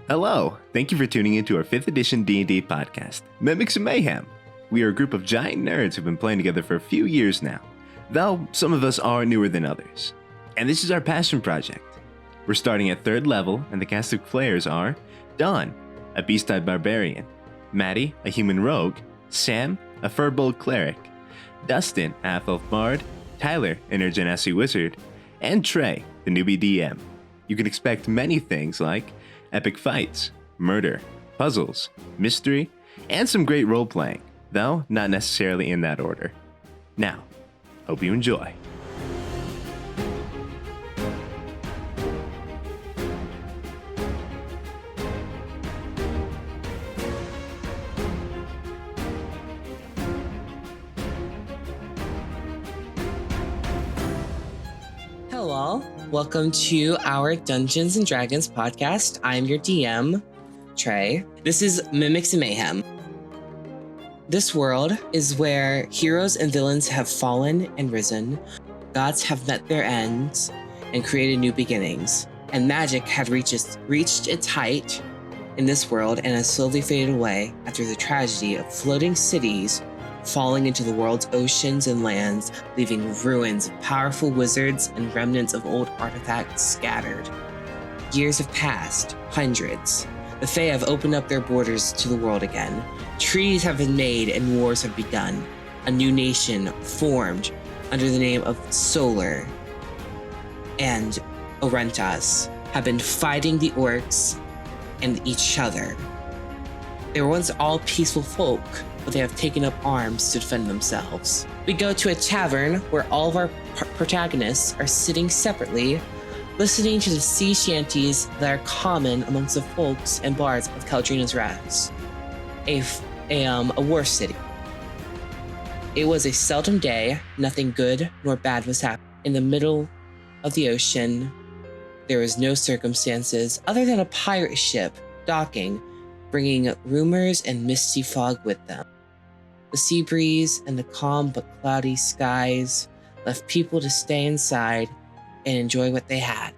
Hello, thank you for tuning into our 5th edition D&D podcast, Mimixmayhem. We are a group of giant nerds who've been playing together for a few years now, though some of us are newer than others. And this is our passion project. We're starting at 3rd level, and the cast of players are Dawn, a beast-type barbarian, Maddie, a human rogue, Sam, a furbolg cleric, Dustin, half-elf bard, Tyler, an Genasi wizard, and Trey, the newbie DM. You can expect many things like epic fights, murder, puzzles, mystery, and some great role-playing, though not necessarily in that order. Now, hope you enjoy. Hello, welcome to our Dungeons and Dragons podcast. I'm your DM, Trey. This is Mimixmayhem. This world is where heroes and villains have fallen and risen, gods have met their ends and created new beginnings, and magic had reached its height in this world and has slowly faded away after the tragedy of floating cities falling into the world's oceans and lands, leaving ruins of powerful wizards and remnants of old artifacts scattered. Years have passed, hundreds. The Fae have opened up their borders to the world again. Treaties have been made and wars have begun. A new nation formed under the name of Solar and Orentas have been fighting the orcs and each other. They were once all peaceful folk, but they have taken up arms to defend themselves. We go to a tavern where all of our protagonists are sitting separately, listening to the sea shanties that are common amongst the folks and bards of Caeldrina's Rest, a wharf city. It was a seldom day, nothing good nor bad was happening. In the middle of the ocean, there was no circumstances other than a pirate ship docking, bringing rumors and misty fog with them. The sea breeze and the calm but cloudy skies left people to stay inside and enjoy what they had.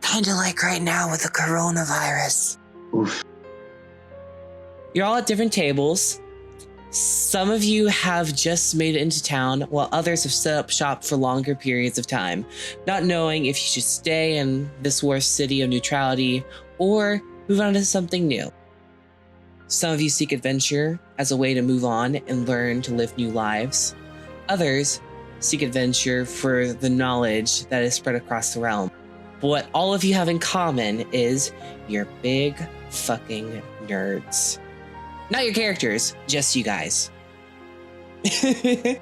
Kinda like right now with the coronavirus. Oof. You're all at different tables. Some of you have just made it into town, while others have set up shop for longer periods of time, not knowing if you should stay in this wharf city of neutrality or move on to something new. Some of you seek adventure as a way to move on and learn to live new lives. Others seek adventure for the knowledge that is spread across the realm. But what all of you have in common is you're big fucking nerds. Not your characters, just you guys. But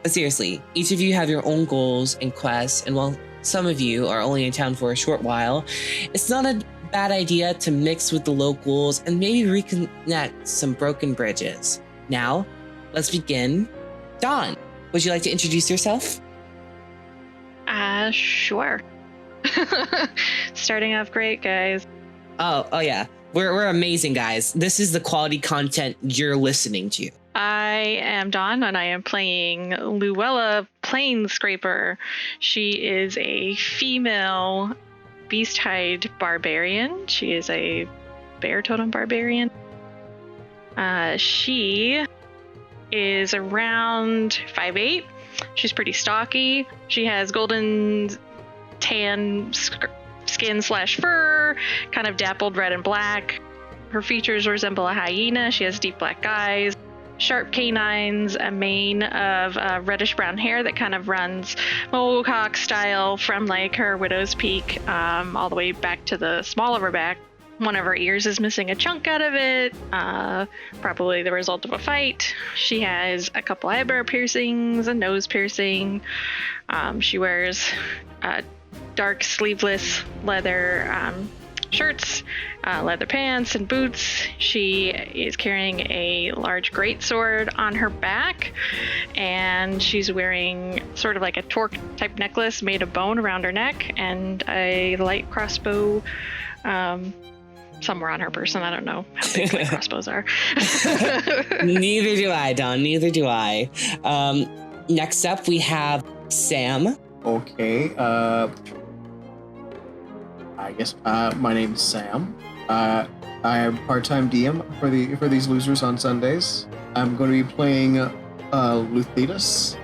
seriously, each of you have your own goals and quests, and while some of you are only in town for a short while, it's not a bad idea to mix with the locals and maybe reconnect some broken bridges. Now, let's begin. Dawn, would you like to introduce yourself? Sure. Starting off great, guys. Oh yeah. We're amazing, guys. This is the quality content you're listening to. I am Dawn, and I am playing Luella Planescraper. She is a female beast-hide barbarian. She is a bear totem barbarian. She is around 5'8". She's pretty stocky. She has golden tan skin / fur, kind of dappled red and black. Her features resemble a hyena. She has deep black eyes, sharp canines, a mane of reddish brown hair that kind of runs mohawk style from like her widow's peak all the way back to the small of her back. One of her ears is missing a chunk out of it, probably the result of a fight. She has a couple eyebrow piercings, a nose piercing. She wears dark sleeveless leather shirts, leather pants, and boots. She is carrying a large greatsword on her back, and she's wearing sort of like a torque type necklace made of bone around her neck, and a light crossbow somewhere on her person. I don't know how big light crossbows are. Neither do I, Don. Neither do I. Next up, we have Sam. Okay, I guess my name's Sam. I am part-time DM for these losers on Sundays. I'm going to be playing Luthletus.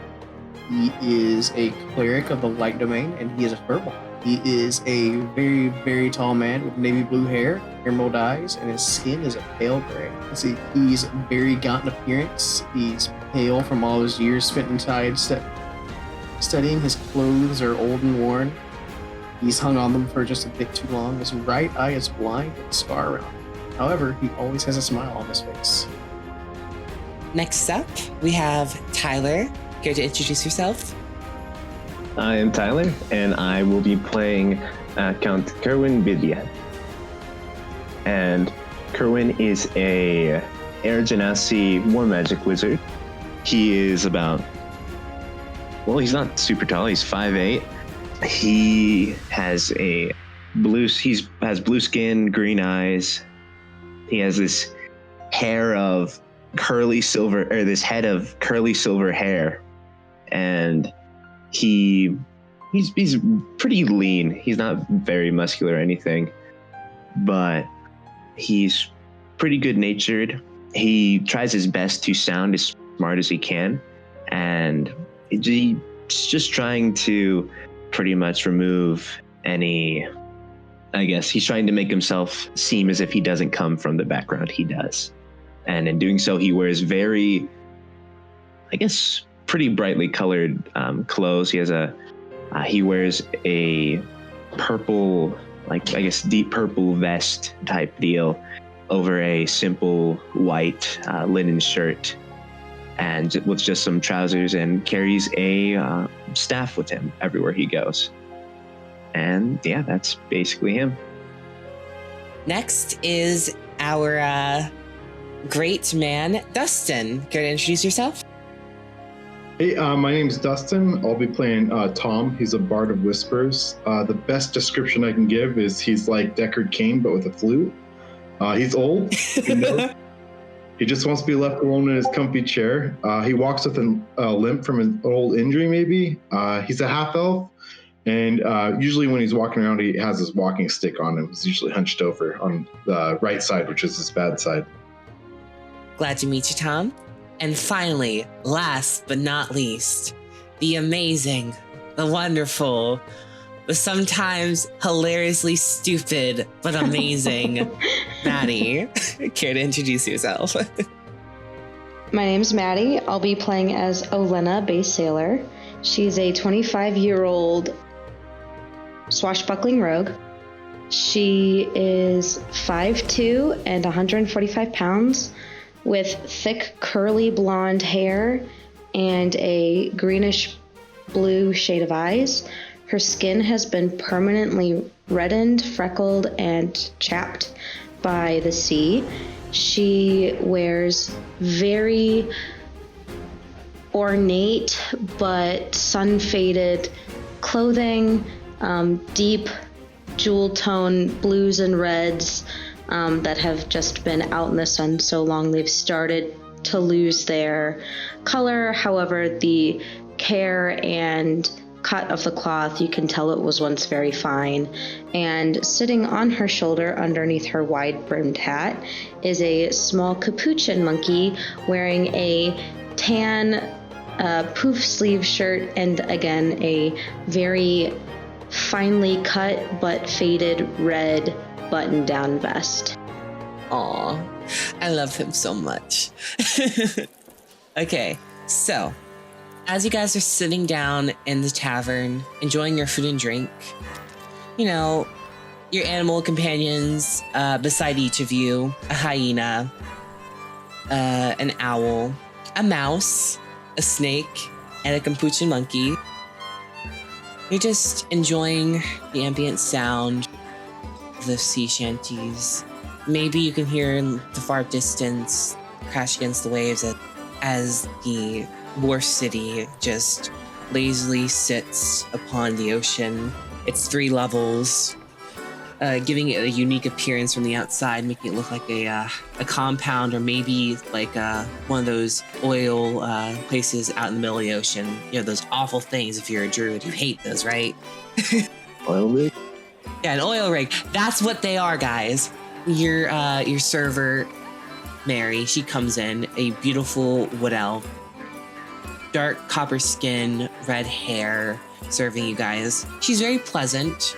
He is a cleric of the light domain, and he is a furball. He is a very, very tall man with navy blue hair, emerald eyes, and his skin is a pale gray. See, he's very gaunt in appearance. He's pale from all his years spent inside studying. His clothes are old and worn. He's hung on them for just a bit too long. His right eye is blind with a scar around it. However, he always has a smile on his face. Next up, we have Tyler. Care to introduce yourself? I am Tyler, and I will be playing Count Kerwin Vivian. And Kerwin is a Air Genasi war magic wizard. He is about, well, he's not super tall. He's 5'8". He has blue skin, green eyes. He has this head of curly silver hair, and he's pretty lean. He's not very muscular or anything, but he's pretty good natured. He tries his best to sound as smart as he can, and he's just trying to pretty much remove any, I guess he's trying to make himself seem as if he doesn't come from the background he does. And in doing so, he wears very, I guess, pretty brightly colored clothes. He wears a purple, like, I guess, deep purple vest type deal over a simple white linen shirt, and with just some trousers, and carries a staff with him everywhere he goes. And yeah, that's basically him. Next is our great man, Dustin. Care to introduce yourself? Hey, my name's Dustin. I'll be playing Tom. He's a bard of whispers. The best description I can give is he's like Deckard Cain, but with a flute. He's old. He just wants to be left alone in his comfy chair. He walks with a limp from an old injury, maybe. He's a half-elf, and usually when he's walking around, he has his walking stick on him. He's usually hunched over on the right side, which is his bad side. Glad to meet you, Tom. And finally, last but not least, the amazing, the wonderful, the sometimes hilariously stupid but amazing Maddie. Care to introduce yourself? My name's Maddie. I'll be playing as Olenna, base sailor. She's a 25-year-old swashbuckling rogue. She is 5'2" and 145 pounds, with thick curly blonde hair and a greenish blue shade of eyes. Her skin has been permanently reddened, freckled, and chapped by the sea. She wears very ornate but sun-faded clothing, deep jewel tone blues and reds that have just been out in the sun so long they've started to lose their color. However, the care and cut of the cloth, you can tell it was once very fine. And sitting on her shoulder underneath her wide-brimmed hat is a small capuchin monkey wearing a tan poof sleeve shirt and again a very finely cut but faded red button-down vest. Aw, I love him so much. Okay, so as you guys are sitting down in the tavern, enjoying your food and drink, you know, your animal companions beside each of you, a hyena, an owl, a mouse, a snake, and a capuchin monkey. You're just enjoying the ambient sound of the sea shanties. Maybe you can hear in the far distance crash against the waves as the wharf city just lazily sits upon the ocean. It's 3 levels, giving it a unique appearance from the outside, making it look like a compound, or maybe like one of those oil places out in the middle of the ocean. You know, those awful things. If you're a druid, you hate those, right? Oil rig? Yeah, an oil rig. That's what they are, guys. your server, Mary, she comes in, a beautiful wood elf, dark copper skin, red hair, serving you guys. She's very pleasant.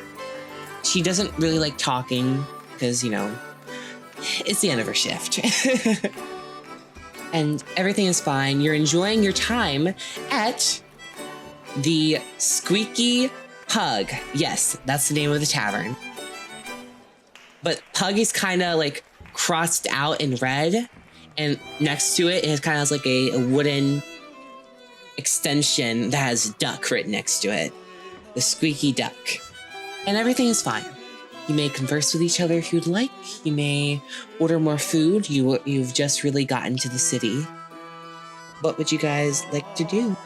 She doesn't really like talking because, it's the end of her shift. And everything is fine. You're enjoying your time at the Squeaky Pug. Yes, that's the name of the tavern. But Pug is kind of like crossed out in red, and next to it kind of has like a wooden extension that has duck written next to it. The Squeaky Duck. And everything is fine. You may converse with each other if you'd like. You may order more food. You've just really gotten to the city. What would you guys like to do?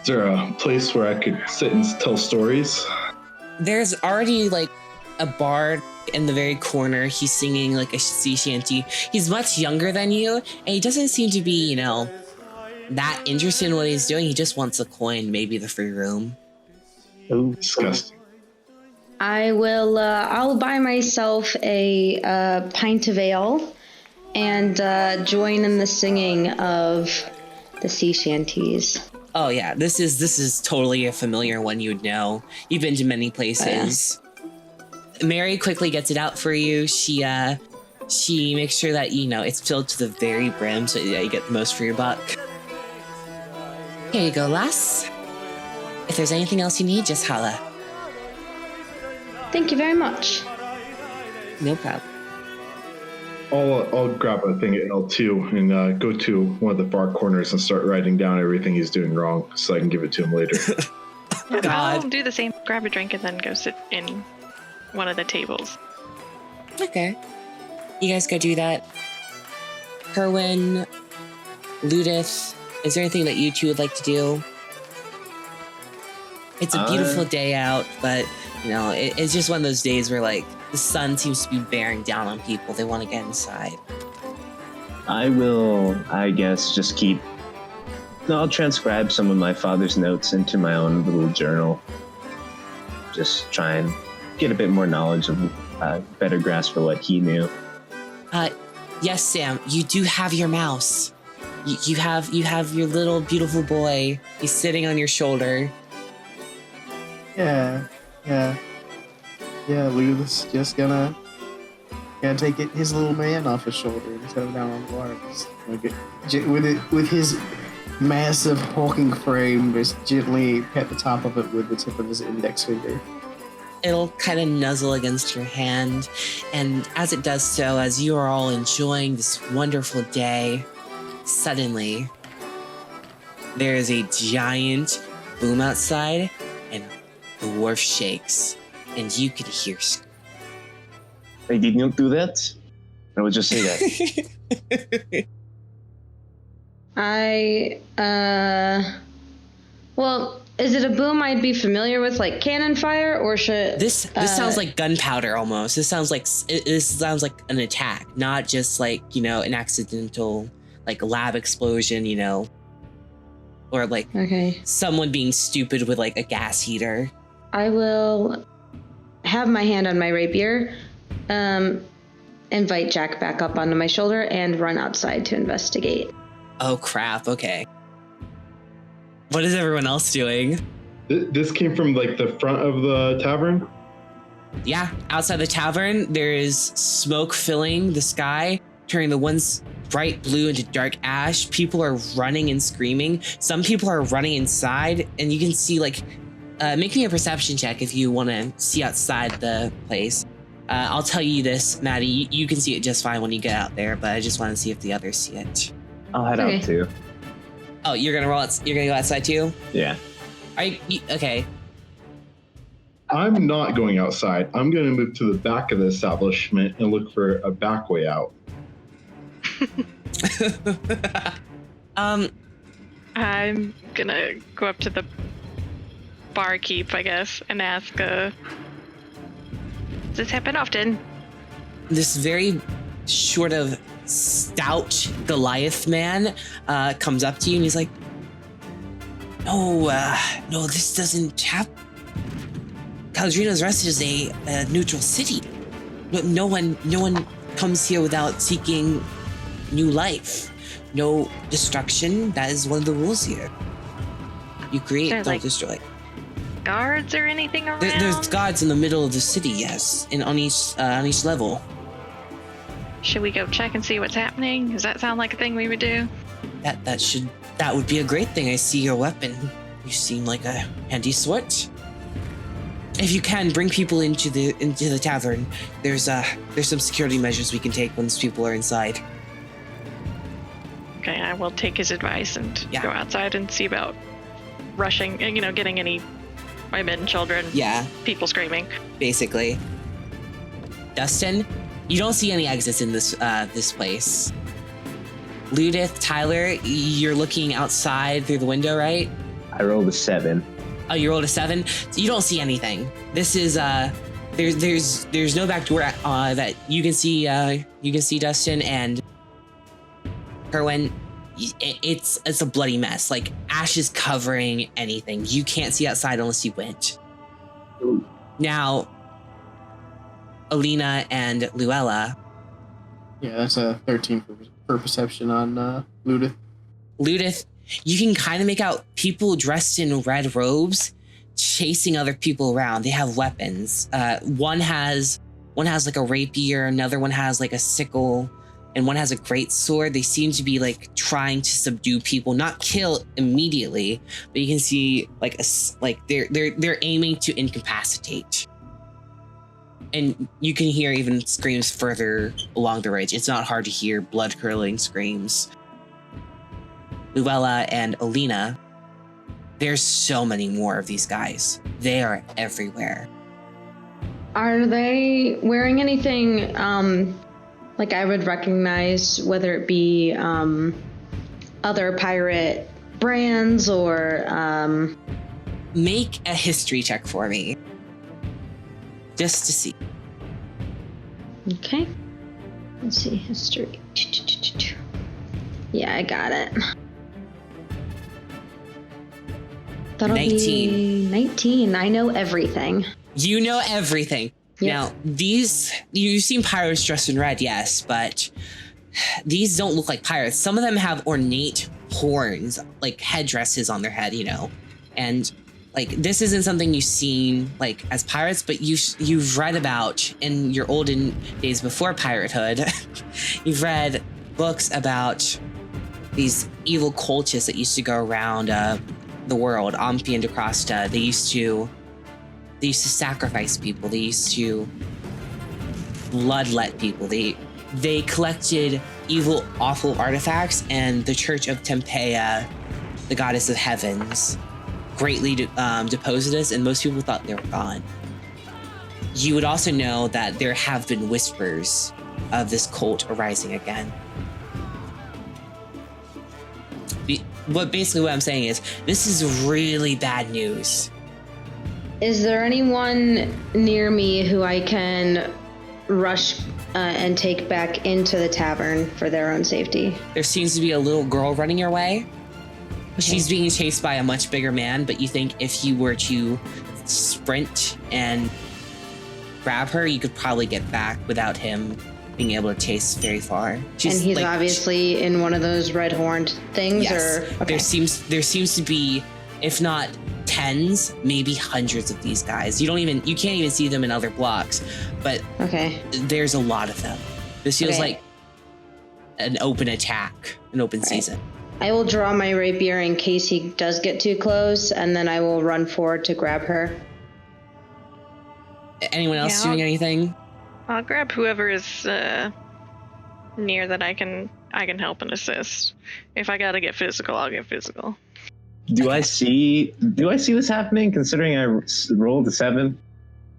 Is there a place where I could sit and tell stories? There's already like a bard in the very corner. He's singing like a sea shanty. He's much younger than you, and he doesn't seem to be, that interested in what he's doing. He just wants a coin, maybe the free room. Oh, disgusting. I'll buy myself a pint of ale and join in the singing of the sea shanties. Oh yeah, this is totally a familiar one you'd know. You've been to many places. Mary quickly gets it out for you. She makes sure that it's filled to the very brim so that you get the most for your buck. Here you go, lass. If there's anything else you need, just holla. Thank you very much. No problem. I'll grab a thing at L2 and go to one of the far corners and start writing down everything he's doing wrong so I can give it to him later. God. I'll do the same. Grab a drink and then go sit in one of the tables. Okay. You guys go do that. Kerwin, Ludith, is there anything that you two would like to do? It's a beautiful day out, but, it's just one of those days where, the sun seems to be bearing down on people. They want to get inside. I will, I guess, just I'll transcribe some of my father's notes into my own little journal. Just try and get a bit more knowledge of better grasp for what he knew. Yes, Sam, you do have your mouse. You have your little beautiful boy. He's sitting on your shoulder. Yeah. Lulu's just gonna take his little man off his shoulder and set him down on the bar. With his massive hulking frame, just gently pat the top of it with the tip of his index finger. It'll kind of nuzzle against your hand, and as it does so, as you are all enjoying this wonderful day, suddenly there is a giant boom outside, and the wharf shakes, and you can hear. I did not do that. I would just say that. Well, is it a boom I'd be familiar with, like cannon fire, or should this sounds like gunpowder almost. This sounds like an attack, not just an accidental lab explosion, or someone being stupid with a gas heater. I will have my hand on my rapier, invite Jack back up onto my shoulder, and run outside to investigate. Oh crap! Okay. What is everyone else doing? This came from the front of the tavern? Yeah, outside the tavern, there is smoke filling the sky, turning the ones bright blue into dark ash. People are running and screaming. Some people are running inside, and you can see make me a perception check if you want to see outside the place. I'll tell you this, Maddie, you can see it just fine when you get out there, but I just want to see if the others see it. I'll head out too. Oh, you're gonna go outside too? Yeah. Okay. I'm not going outside. I'm going to move to the back of the establishment and look for a back way out. I'm gonna go up to the barkeep, I guess, and ask, does this happen often? This very sort of stout Goliath man comes up to you and he's like, no, this doesn't happen. Caeldrina's Rest is a neutral city. no one comes here without seeking new life. No destruction. That is one of the rules here. You create, There's, don't like, destroy. Guards or anything around? There's guards in the middle of the city, yes, and on each level. Should we go check and see what's happening? Does that sound like a thing we would do? That would be a great thing. I see your weapon. You seem like a handy sort. If you can, bring people into the tavern. There's some security measures we can take once people are inside. Okay, I will take his advice and Yeah. go outside and see about rushing, getting any women, children, Yeah, people screaming. basically. Dustin, you don't see any exits in this place. Ludith, Tyler, you're looking outside through the window, right? I rolled a 7. Oh, you rolled a 7? So you don't see anything. This is there's no back door that you can see. You can see Dustin and Kerwin. It's a bloody mess. Like ashes covering anything. You can't see outside unless you went. Now, Alina and Luella. Yeah, that's a 13 for perception on Ludith. Ludith, you can kind of make out people dressed in red robes chasing other people around. They have weapons. One has like a rapier, another one has like a sickle, and one has a great sword. They seem to be like trying to subdue people, not kill immediately, but you can see like they're aiming to incapacitate. And you can hear even screams further along the ridge. It's not hard to hear blood-curdling screams. Luella and Alina, there's so many more of these guys. They are everywhere. Are they wearing anything like I would recognize, whether it be other pirate brands or... Make a history check for me. Just to see. Okay. Let's see, history. Yeah, I got it. That'll 19. be 19. I know everything. You know everything. Yep. Now, you've seen pirates dressed in red, yes, but these don't look like pirates. Some of them have ornate horns, like headdresses on their head, and like this isn't something you've seen like as pirates, but you've read about in your olden days before piratehood. You've read books about these evil cultists that used to go around the world, Ompian de Crosta. They used to sacrifice people. They used to bloodlet people. They collected evil, awful artifacts, and the Church of Tempeia, the goddess of heavens, greatly deposed us, and most people thought they were gone. You would also know that there have been whispers of this cult arising again. Basically what I'm saying is, this is really bad news. Is there anyone near me who I can rush and take back into the tavern for their own safety? There seems to be a little girl running your way. She's being chased by a much bigger man, but you think if you were to sprint and grab her, you could probably get back without him being able to chase very far. And he's like, obviously in one of those red horned things? Yes. Or okay. There seems to be, if not tens, maybe hundreds of these guys. You can't even see them in other blocks, but okay, there's a lot of them. This feels like an open attack, an open season. I will draw my rapier in case he does get too close, and then I will run forward to grab her. Anyone else doing anything? I'll grab whoever is near that I can help and assist. If I gotta get physical, I'll get physical. Do I see this happening, considering I rolled a 7?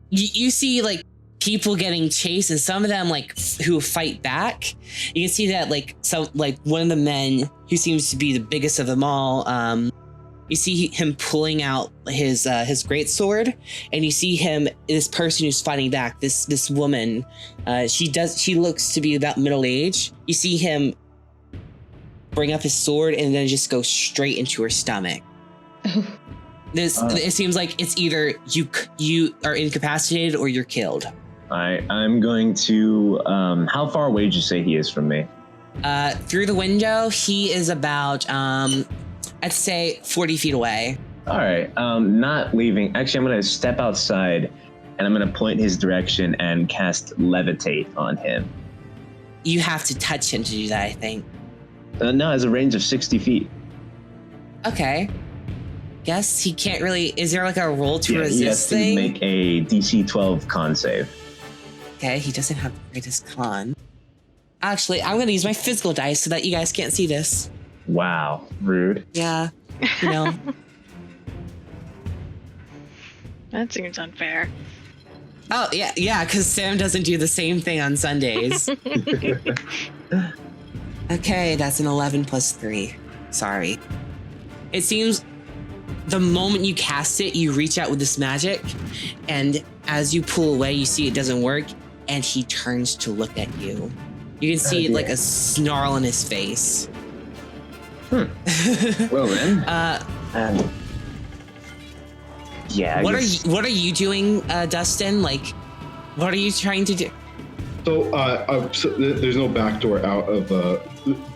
You see like people getting chased, and some of them like who fight back. You can see that like one of the men who seems to be the biggest of them all, you see him pulling out his greatsword, and you see this person who's fighting back, this woman. She looks to be about middle age. You see him bring up his sword and then just go straight into her stomach. It seems like it's either you are incapacitated or you're killed. I'm going to. How far away did you say he is from me? Through the window, he is about, I'd say 40 feet away. All right. Not leaving. Actually, I'm going to step outside, and I'm going to point his direction and cast Levitate on him. You have to touch him to do that, I think. No, it has a range of 60 feet. Okay. Guess he can't really. Is there like a roll to resist he has thing? to make a DC 12 con save. Okay, he doesn't have the greatest con. Actually, I'm going to use my physical dice so that you guys can't see this. Wow, rude. Yeah, you know. That seems unfair. Oh, yeah, because Sam doesn't do the same thing on Sundays. Okay, that's an 11 plus 3. Sorry. It seems the moment you cast it, you reach out with this magic, and as you pull away, you see it doesn't work, and he turns to look at you. You can see like a snarl in his face. Well then. Yeah. What are you doing, Dustin? Like, what are you trying to do? So there's no back door out of the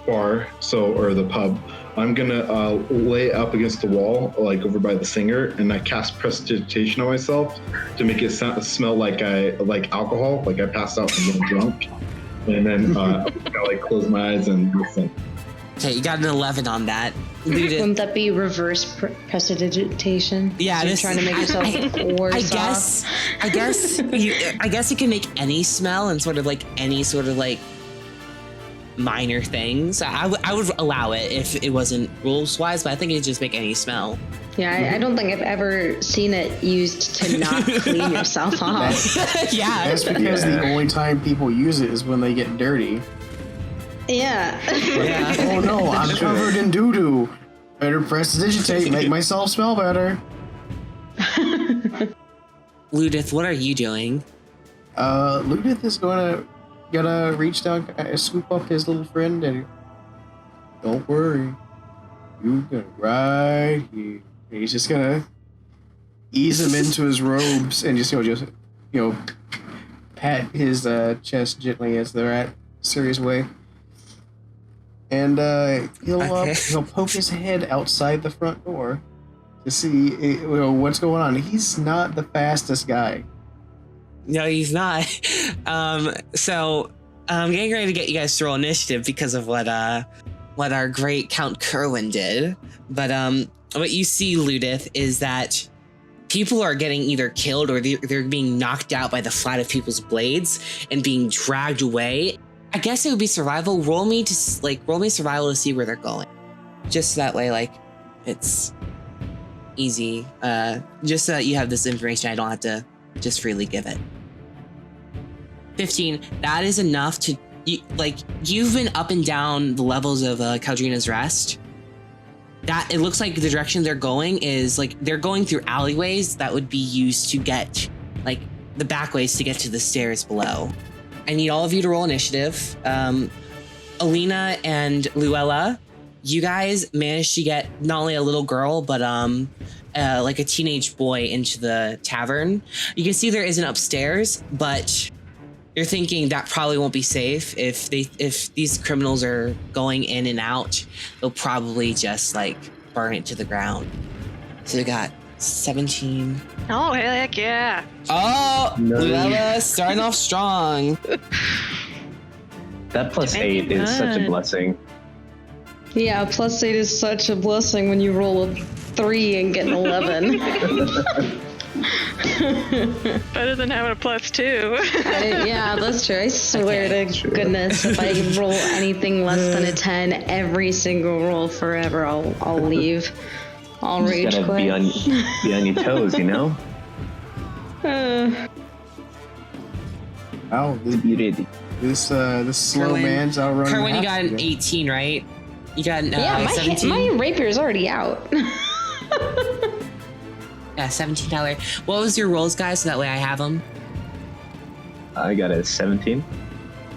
bar, or the pub. I'm gonna lay up against the wall, like over by the singer, and I cast prestidigitation on myself to make it smell like alcohol, like I passed out from getting drunk. And then I like close my eyes and listen. Okay, you got an 11 on that. Wouldn't that be reverse prestidigitation? Yeah, so you're trying to make yourself worse off. I guess you can make any smell and sort of like any sort of like minor things. I would allow it if it wasn't rules wise, but I think you just make any smell. Yeah, I don't think I've ever seen it used to not clean yourself off. Yeah. That's because the only time people use it is when they get dirty. Yeah. Oh no, I'm covered in doo-doo. Better prestidigitate, make myself smell better. Ludith, what are you doing? Ludith is gonna reach down, scoop up his little friend, and don't worry, you can right here. And he's just gonna ease him into his robes and just pat his chest gently as they're at Sirius way. And he'll poke his head outside the front door to see what's going on. He's not the fastest guy. No, he's not. So I'm getting ready to get you guys to roll initiative because of what our great Count Kerwin did. But what you see, Ludith, is that people are getting either killed or they're being knocked out by the flat of people's blades and being dragged away. I guess it would be survival. Roll me survival to see where they're going. Just so that way, like, it's easy. Just so that you have this information, I don't have to just freely give it. 15. That is enough to, you've been up and down the levels of Caeldrina's Rest. That it looks like the direction they're going is like they're going through alleyways that would be used to get like the back ways to get to the stairs below. I need all of you to roll initiative. Alina and Luella, you guys managed to get not only a little girl, but like a teenage boy into the tavern. You can see there isn't upstairs, but you're thinking that probably won't be safe. If these criminals are going in and out, they'll probably just like burn it to the ground. So we got 17. Oh, heck yeah. Oh, Nice. Luella starting off strong. That plus 8 is such a blessing. Yeah, plus 8 is such a blessing when you roll a 3 and get an 11. Better than having a +2. Yeah, that's true. I swear to goodness, if I roll anything less than a 10 every single roll forever, I'll leave. I'll You rage just gotta quit. be on your toes, you know? Oh, Be ready. this slow Kerwin, man's outrunning. Kerwin, you half got of an it. 18, right? You got Yeah, 17? my rapier's already out. Yeah, $17. What was your rolls, guys? So that way I have them. I got a 17.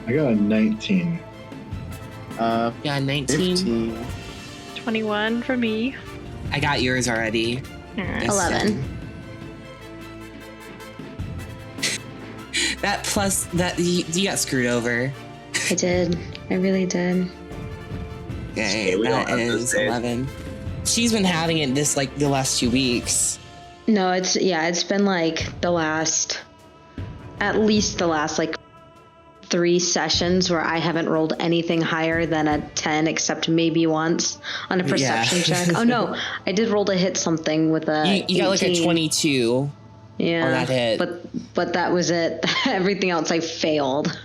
I got a 19. Yeah, 19. 15. 21 for me. I got yours already. Alright. Yes, 11. That plus that you got screwed over. I did. I really did. Okay, that is 11. She's been having it this like the last 2 weeks. No, it's been like at least the last like 3 sessions where I haven't rolled anything higher than a 10, except maybe once on a perception check. Oh no, I did roll to hit something with a. You got like a 22. Yeah, on that hit. But that was it. Everything else I failed.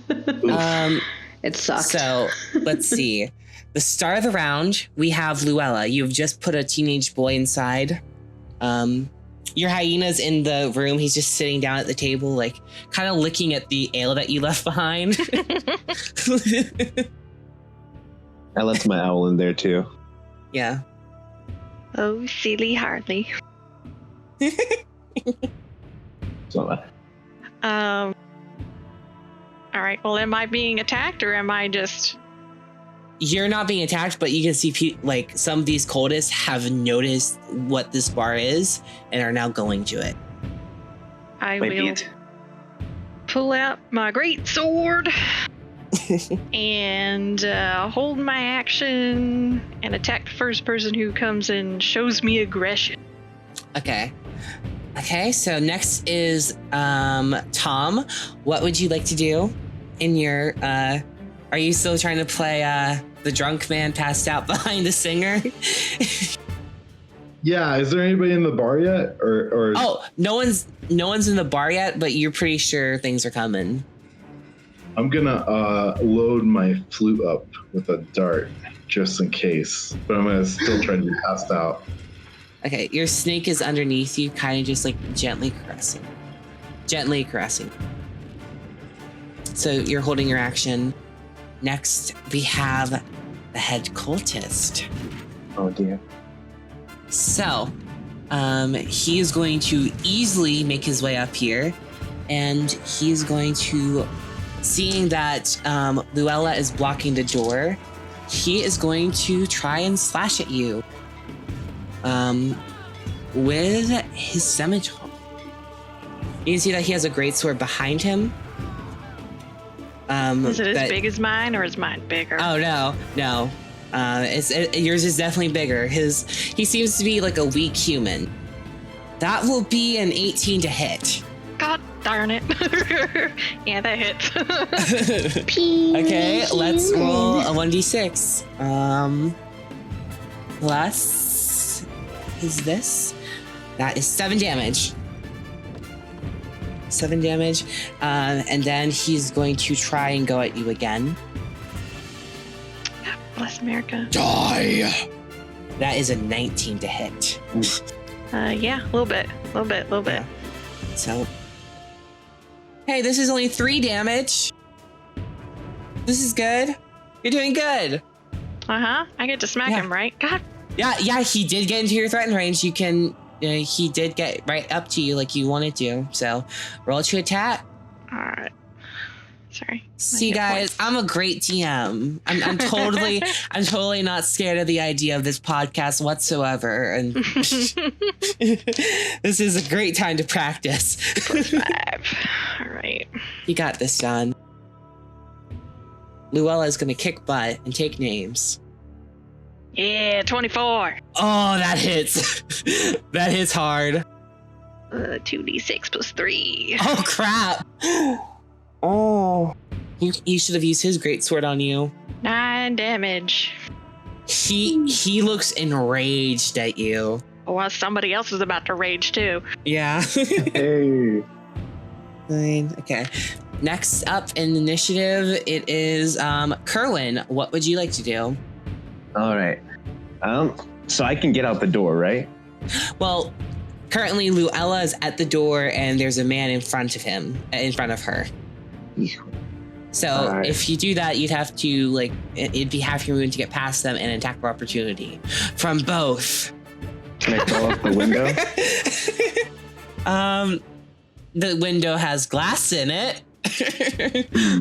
It sucked. So let's see. The start of the round, we have Luella. You've just put a teenage boy inside. Your hyena's in the room. He's just sitting down at the table, like kind of looking at the ale that you left behind. I left my owl in there too. Yeah. Oh, silly Harley. So, All right. Well, am I being attacked or am I just? You're not being attacked, but you can see like some of these cultists have noticed what this bar is and are now going to it. I will pull out my great sword and hold my action and attack the first person who comes and shows me aggression. Okay. So next is Tom. What would you like to do in your? Are you still trying to play the drunk man passed out behind the singer? Yeah, is there anybody in the bar yet? Or Oh, no one's in the bar yet, but you're pretty sure things are coming. I'm gonna load my flute up with a dart just in case, but I'm gonna still try to be passed out. Okay, your snake is underneath you, kind of just like gently caressing. So you're holding your action. Next, we have the head cultist. oh dear. So, he is going to easily make his way up here, and he is going to, seeing that Luella is blocking the door, he is going to try and slash at you with his scimitar. You can see that he has a greatsword behind him. Is it as big as mine or is mine bigger? Oh, no. Yours is definitely bigger. He seems to be like a weak human. That will be an 18 to hit. God darn it. Yeah, that hits. Okay, let's roll a 1d6. Plus is this. That is 7 damage. 7 damage. And then he's going to try and go at you again. Bless America. Die! That is a 19 to hit. Yeah, a little bit. Yeah. So, hey, this is only 3 damage. This is good. You're doing good. I get to smack him, right? God. Yeah, he did get into your threatened range. You can, he did get right up to you like you wanted to. So, roll to attack. All right. Sorry. See, guys, I'm a great DM. I'm totally not scared of the idea of this podcast whatsoever. And this is a great time to practice. +5. All right. You got this, John. Luella is going to kick butt and take names. Yeah, 24. Oh, that hits. That hits hard. 2d6 plus 3. Oh, crap. Oh. He should have used his greatsword on you. 9 damage. He looks enraged at you. Well, somebody else is about to rage too. Yeah. Hey. Fine. Okay. Next up in initiative, it is Kerwin. What would you like to do? All right. So I can get out the door, right? Well, currently Luella is at the door and there's a man in front of her. So if you do that, you'd have to it'd be half your movement to get past them and attack of opportunity from both. Can I throw up the window? The window has glass in it.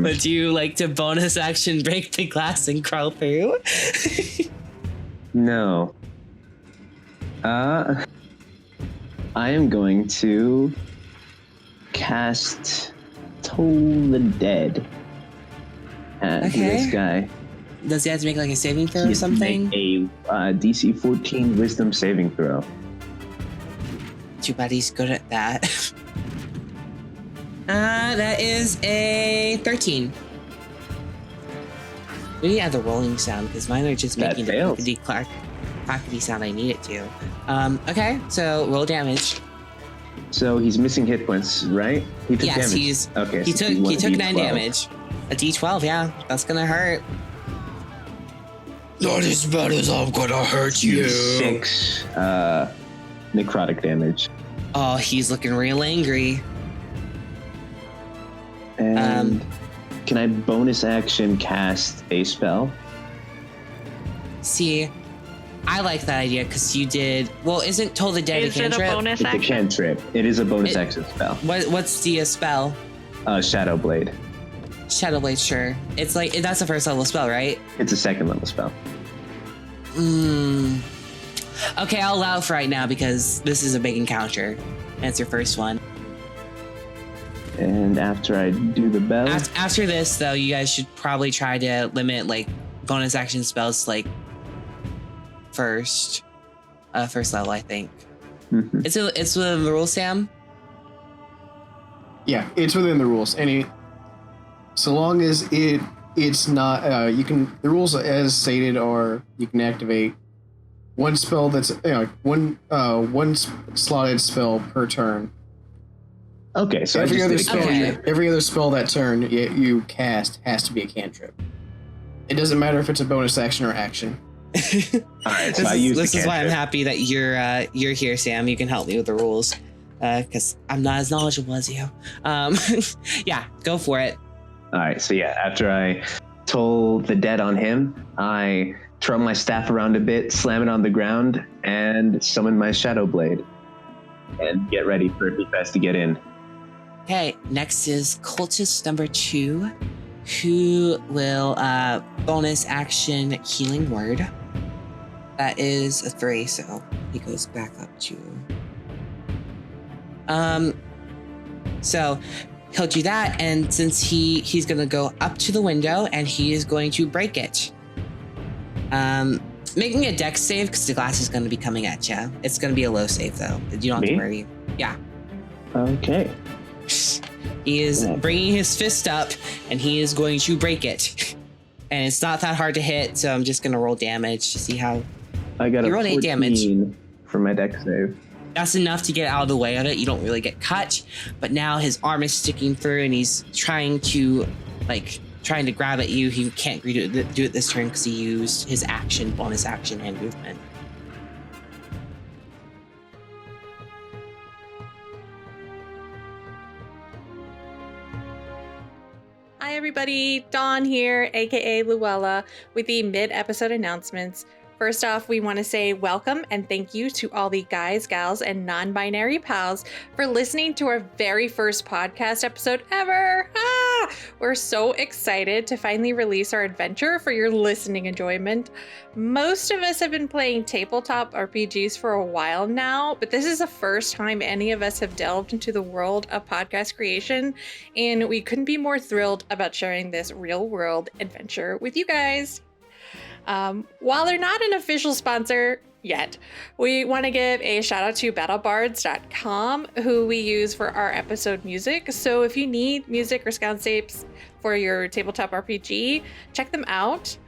Would you like to bonus action break the glass and crawl through? No. I am going to cast toll the dead at this guy. Does he have to make like a saving throw He or has to something? make a DC 14 Wisdom saving throw. Too bad he's good at that. That is a 13. We need to add the rolling sound because mine are just That making the fails. clackety sound I need it to. Okay, so roll damage. So he's missing hit points, right? He took Yes, damage. Okay. he so took 9 D12. damage. A D12, yeah, that's gonna hurt. Not as bad as I'm gonna hurt you. 6 necrotic damage. Oh, he's looking real angry. And can I bonus action cast a spell? See, I like that idea because you did. Well, isn't Toll the Dead Is a it a cantrip? bonus It's a action? cantrip. It is a bonus action spell. What's the spell? Shadow Blade. Shadow Blade, sure. It's like that's a first level spell, right? It's a second level spell. Okay, I'll allow it for right now because this is a big encounter. And it's your first one. And after I do the bell, After this, though, you guys should probably try to limit like bonus action spells like first level, I think. It's within the rules, Sam. Yeah, it's within the rules. So long as it's not, the rules as stated are you can activate one spell that's one slotted spell per turn. okay. So Every I other just did a spell, cantrip. every other spell that turn you cast has to be a cantrip. It doesn't matter if it's a bonus action or action. All right. So I use This the is why I'm cantrip. happy that you're here, Sam. You can help me with the rules because I'm not as knowledgeable as you. Yeah, go for it. All right. So yeah, after I toll the dead on him, I twirl my staff around a bit, slam it on the ground, and summon my Shadow Blade, and get ready for Bifest to get in. Okay, next is cultist number 2, who will bonus action healing word. That is a 3, so he goes back up to. So he'll do that, and since he's gonna go up to the window and he is going to break it. Making a dex save because the glass is gonna be coming at you. It's gonna be a low save though. You don't have Me? to worry. Yeah. Okay. He is bringing his fist up, and he is going to break it. And it's not that hard to hit, so I'm just going to roll damage to see how... I got You a rolled 8 14 damage. for my dex save. That's enough to get out of the way of it. You don't really get cut, but now his arm is sticking through, and he's trying to grab at you. He can't do it this turn because he used his bonus action, and movement. Hi everybody, Dawn here, aka Luella, with the mid-episode announcements. First off, we want to say welcome and thank you to all the guys, gals, and non-binary pals for listening to our very first podcast episode ever. We're so excited to finally release our adventure for your listening enjoyment. Most of us have been playing tabletop RPGs for a while now, but this is the first time any of us have delved into the world of podcast creation, and we couldn't be more thrilled about sharing this real-world adventure with you guys. While they're not an official sponsor yet, we want to give a shout out to battlebards.com, who we use for our episode music. So if you need music or soundscapes for your tabletop RPG, check them out.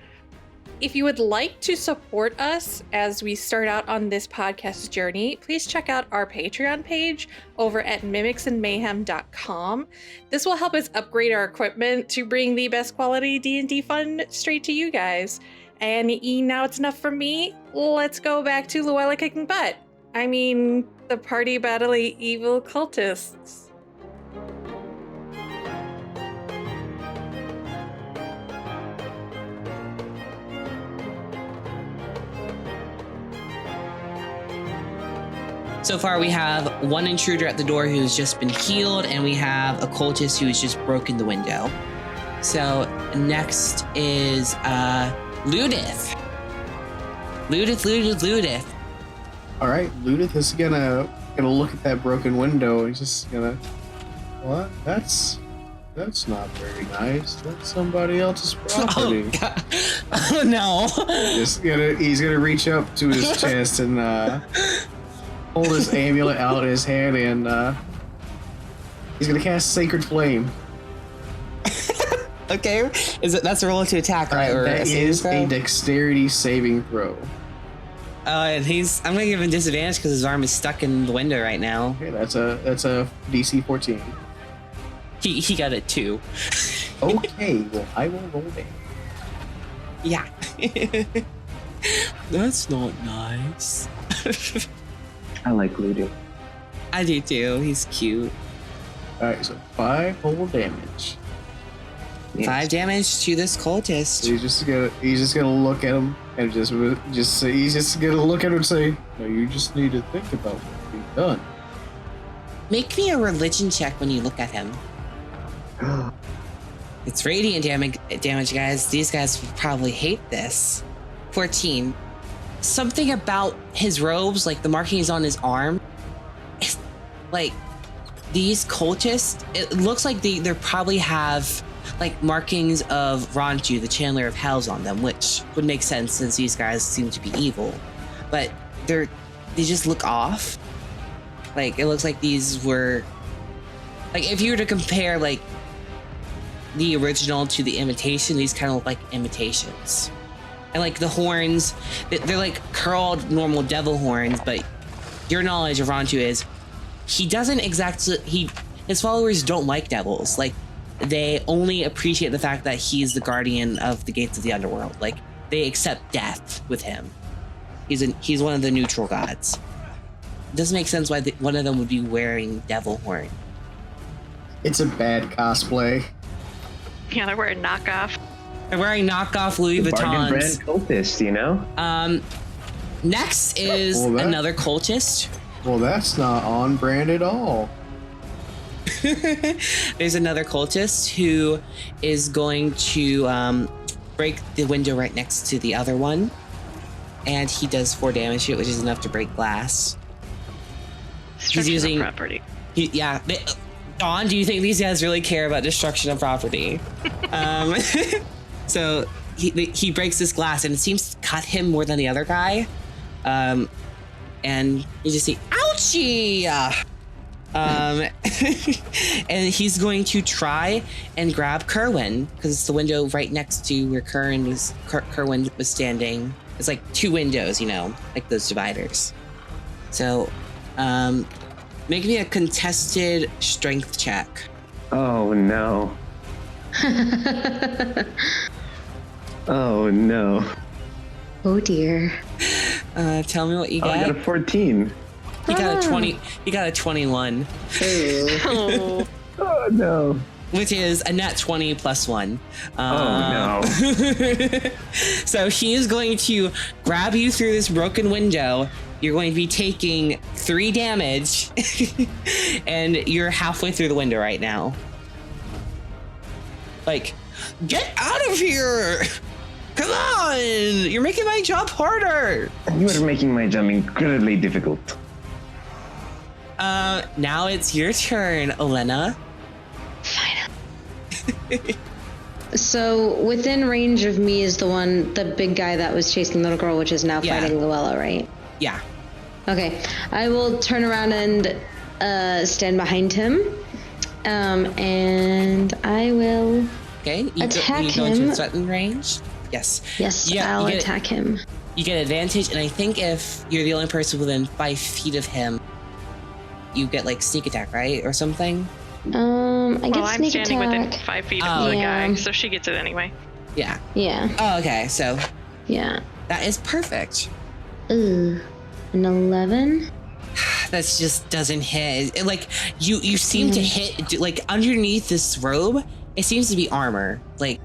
If you would like to support us as we start out on this podcast journey, please check out our Patreon page over at Mimicsandmayhem.com. This will help us upgrade our equipment to bring the best quality D&D fun straight to you guys. And now it's enough for me. Let's go back to Luella kicking butt. I mean, the party battling evil cultists. So far, we have one intruder at the door who's just been healed, and we have a cultist who's just broken the window. So next is Ludith. Ludith. All right, Ludith is gonna look at that broken window. He's just gonna, what? That's That's not very nice. That's somebody else's property. Oh no. He's gonna reach up to his chest and hold his amulet out in his hand, and he's gonna cast Sacred Flame. Okay. That's a roll to attack, right? Or that is a dexterity saving throw. And I'm gonna give him disadvantage because his arm is stuck in the window right now. Okay, that's a DC 14. He got a 2. Okay, well I will roll it. Yeah. That's not nice. I like Ludi. I do too. He's cute. Alright, so 5 whole damage. 5 damage to this cultist. He's just gonna look at him and he's just gonna look at him and say, "No, you just need to think about what you've done." Make me a religion check when you look at him. It's radiant damage, guys. These guys would probably hate this. 14. Something about his robes, like the markings on his arm, like these cultists, it looks like they probably have like markings of Ranchu, the Chandler of Hells, on them, which would make sense since these guys seem to be evil. But they just look off. Like it looks like these were, like if you were to compare like the original to the imitation, these kind of look like imitations. And like the horns, they're like curled normal devil horns, but your knowledge of Ranchu is his followers don't like devils. Like they only appreciate the fact that he's the guardian of the gates of the underworld. Like they accept death with him. He's one of the neutral gods. It doesn't make sense why one of them would be wearing devil horn. It's a bad cosplay. Yeah, they're wearing knockoff. They're wearing knockoff Louis Vuittons. Bargain brand cultist, you know? Next is another cultist. Well, that's not on brand at all. There's another cultist who is going to break the window right next to the other one. And he does 4 damage to it, which is enough to break glass. Destruction He's using of property. Dawn, do you think these guys really care about destruction of property? So he breaks this glass, and it seems to cut him more than the other guy. And you just see, ouchie! And he's going to try and grab Kerwin, because it's the window right next to where Kerwin was standing. It's like 2 windows, you know, like those dividers. So, make me a contested strength check. Oh no. Oh no. Oh dear. Tell me what you got. I got a 14. He got a 20. He got a 21. Oh. Oh no. Which is a net 20 plus 1. Oh no. So he is going to grab you through this broken window. You're going to be taking 3 damage, and you're halfway through the window right now. Like, get out of here! Come on! You're making my job harder! You are making my job incredibly difficult. Now it's your turn, Elena. So within range of me is the big guy that was chasing the little girl, which is now fighting Luella, right? Yeah. Okay, I will turn around and stand behind him, and I will attack you go into threatened range? Yes. Yes, I'll attack him. You get advantage, and I think if you're the only person within 5 feet of him, you get like sneak attack, right, or something? I get I'm sneak standing attack. within 5 feet of the guy, so she gets it anyway. Yeah. Yeah. Oh, okay. So. Yeah. That is perfect. Ooh, an 11. That just doesn't hit. Like you seem to hit like underneath this robe. It seems to be armor. Like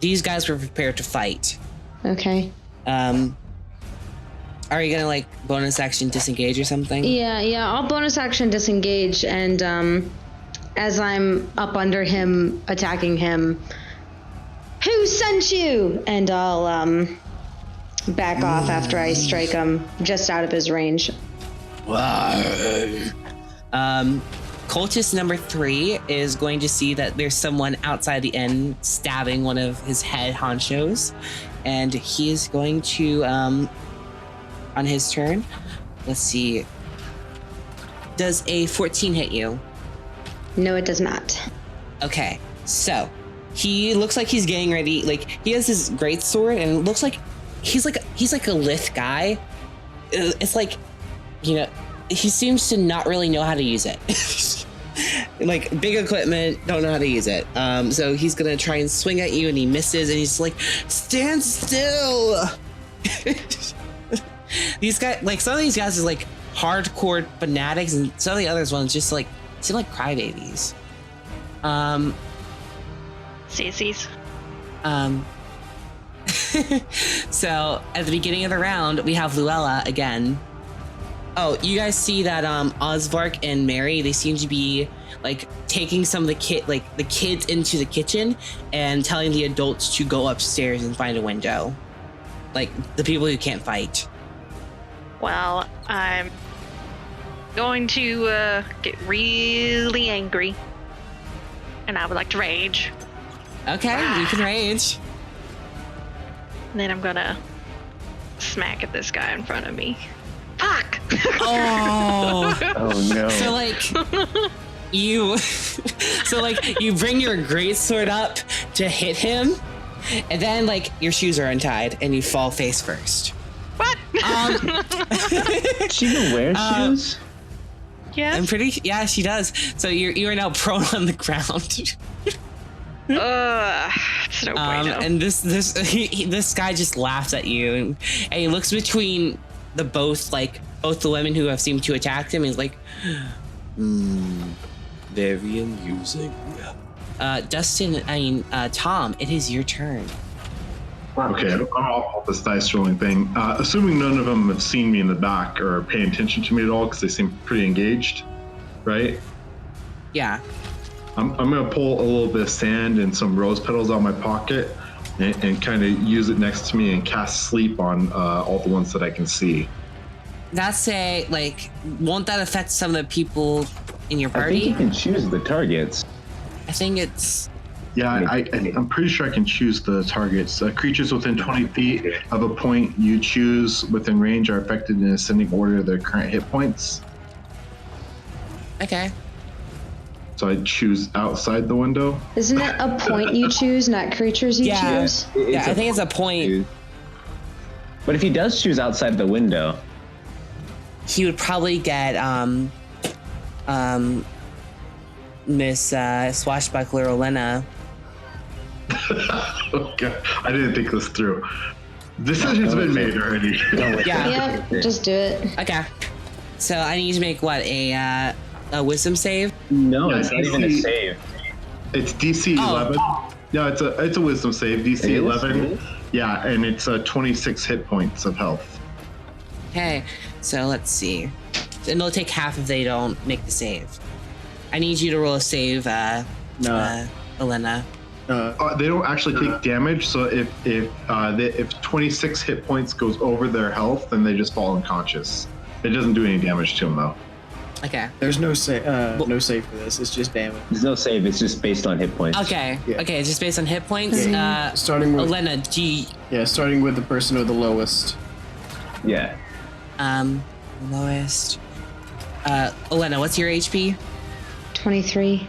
these guys were prepared to fight. Okay. Are you gonna like bonus action disengage or something? Yeah. I'll bonus action disengage, and as I'm up under him, attacking him, who sent you? And I'll back off after I strike him just out of his range. cultist number 3 is going to see that there's someone outside the inn stabbing one of his head honchos, and he is going to, on his turn, let's see, does a 14 hit you? No, it does not. Okay, so he looks like he's getting ready. Like, he has his great sword, and it looks like he's like a lithe guy. It's like, you know, he seems to not really know how to use it. Like, big equipment, don't know how to use it. So he's gonna try and swing at you, and he misses, and he's like, stand still. These guys, like, some of these guys is like hardcore fanatics, and some of the other ones just like seem like crybabies. Sissies. So at the beginning of the round, we have Luella again. Oh, you guys see that Osvark and Mary, they seem to be like taking some of the kids into the kitchen and telling the adults to go upstairs and find a window. Like, the people who can't fight. Well, I'm going to get really angry. And I would like to rage. Okay, you can rage. And then I'm gonna smack at this guy in front of me. Fuck! Oh. Oh no. So like you bring your greatsword up to hit him, and then like your shoes are untied and you fall face first. What? She even wears shoes? Yes. Yeah, she does. So you are now prone on the ground. It's no bueno. And this guy just laughs at you, and he looks between both the women who have seemed to attack him. He's like, very amusing. Tom, it is your turn. Okay, I'm off this dice rolling thing. Assuming none of them have seen me in the back or paying attention to me at all, because they seem pretty engaged, right? Yeah. I'm gonna pull a little bit of sand and some rose petals out of my pocket and kind of use it next to me and cast sleep on all the ones that I can see. That's won't that affect some of the people in your I party? think you can choose the targets. I think it's... Yeah, I'm pretty sure I can choose the targets. Creatures within 20 feet of a point you choose within range are affected in ascending order of their current hit points. Okay. So I choose outside the window. Isn't it a point you choose, not creatures you choose? Yeah, I think it's a point. But if he does choose outside the window, he would probably get Miss Swashbuckler Olena. Okay, I didn't think this through. Decision's been made already. Yeah. Yep, just do it. Okay. So I need to make what, a wisdom save? no, Yeah, it's not even a save. It's DC 11. Yeah, it's a wisdom save. DC It is? 11. Yeah, and it's 26 hit points of health. Okay, so let's see. And they'll take half if they don't make the save. I need you to roll a save, Olena. They don't actually take damage, so if 26 hit points goes over their health, then they just fall unconscious. It doesn't do any damage to them though. Okay. There's no save for this. It's just damage. There's no save. It's just based on hit points. Okay. Yeah. Okay, it's just based on hit points. Starting with Olena, starting with the person with the lowest. Yeah. Lowest. Olena, what's your HP? 23.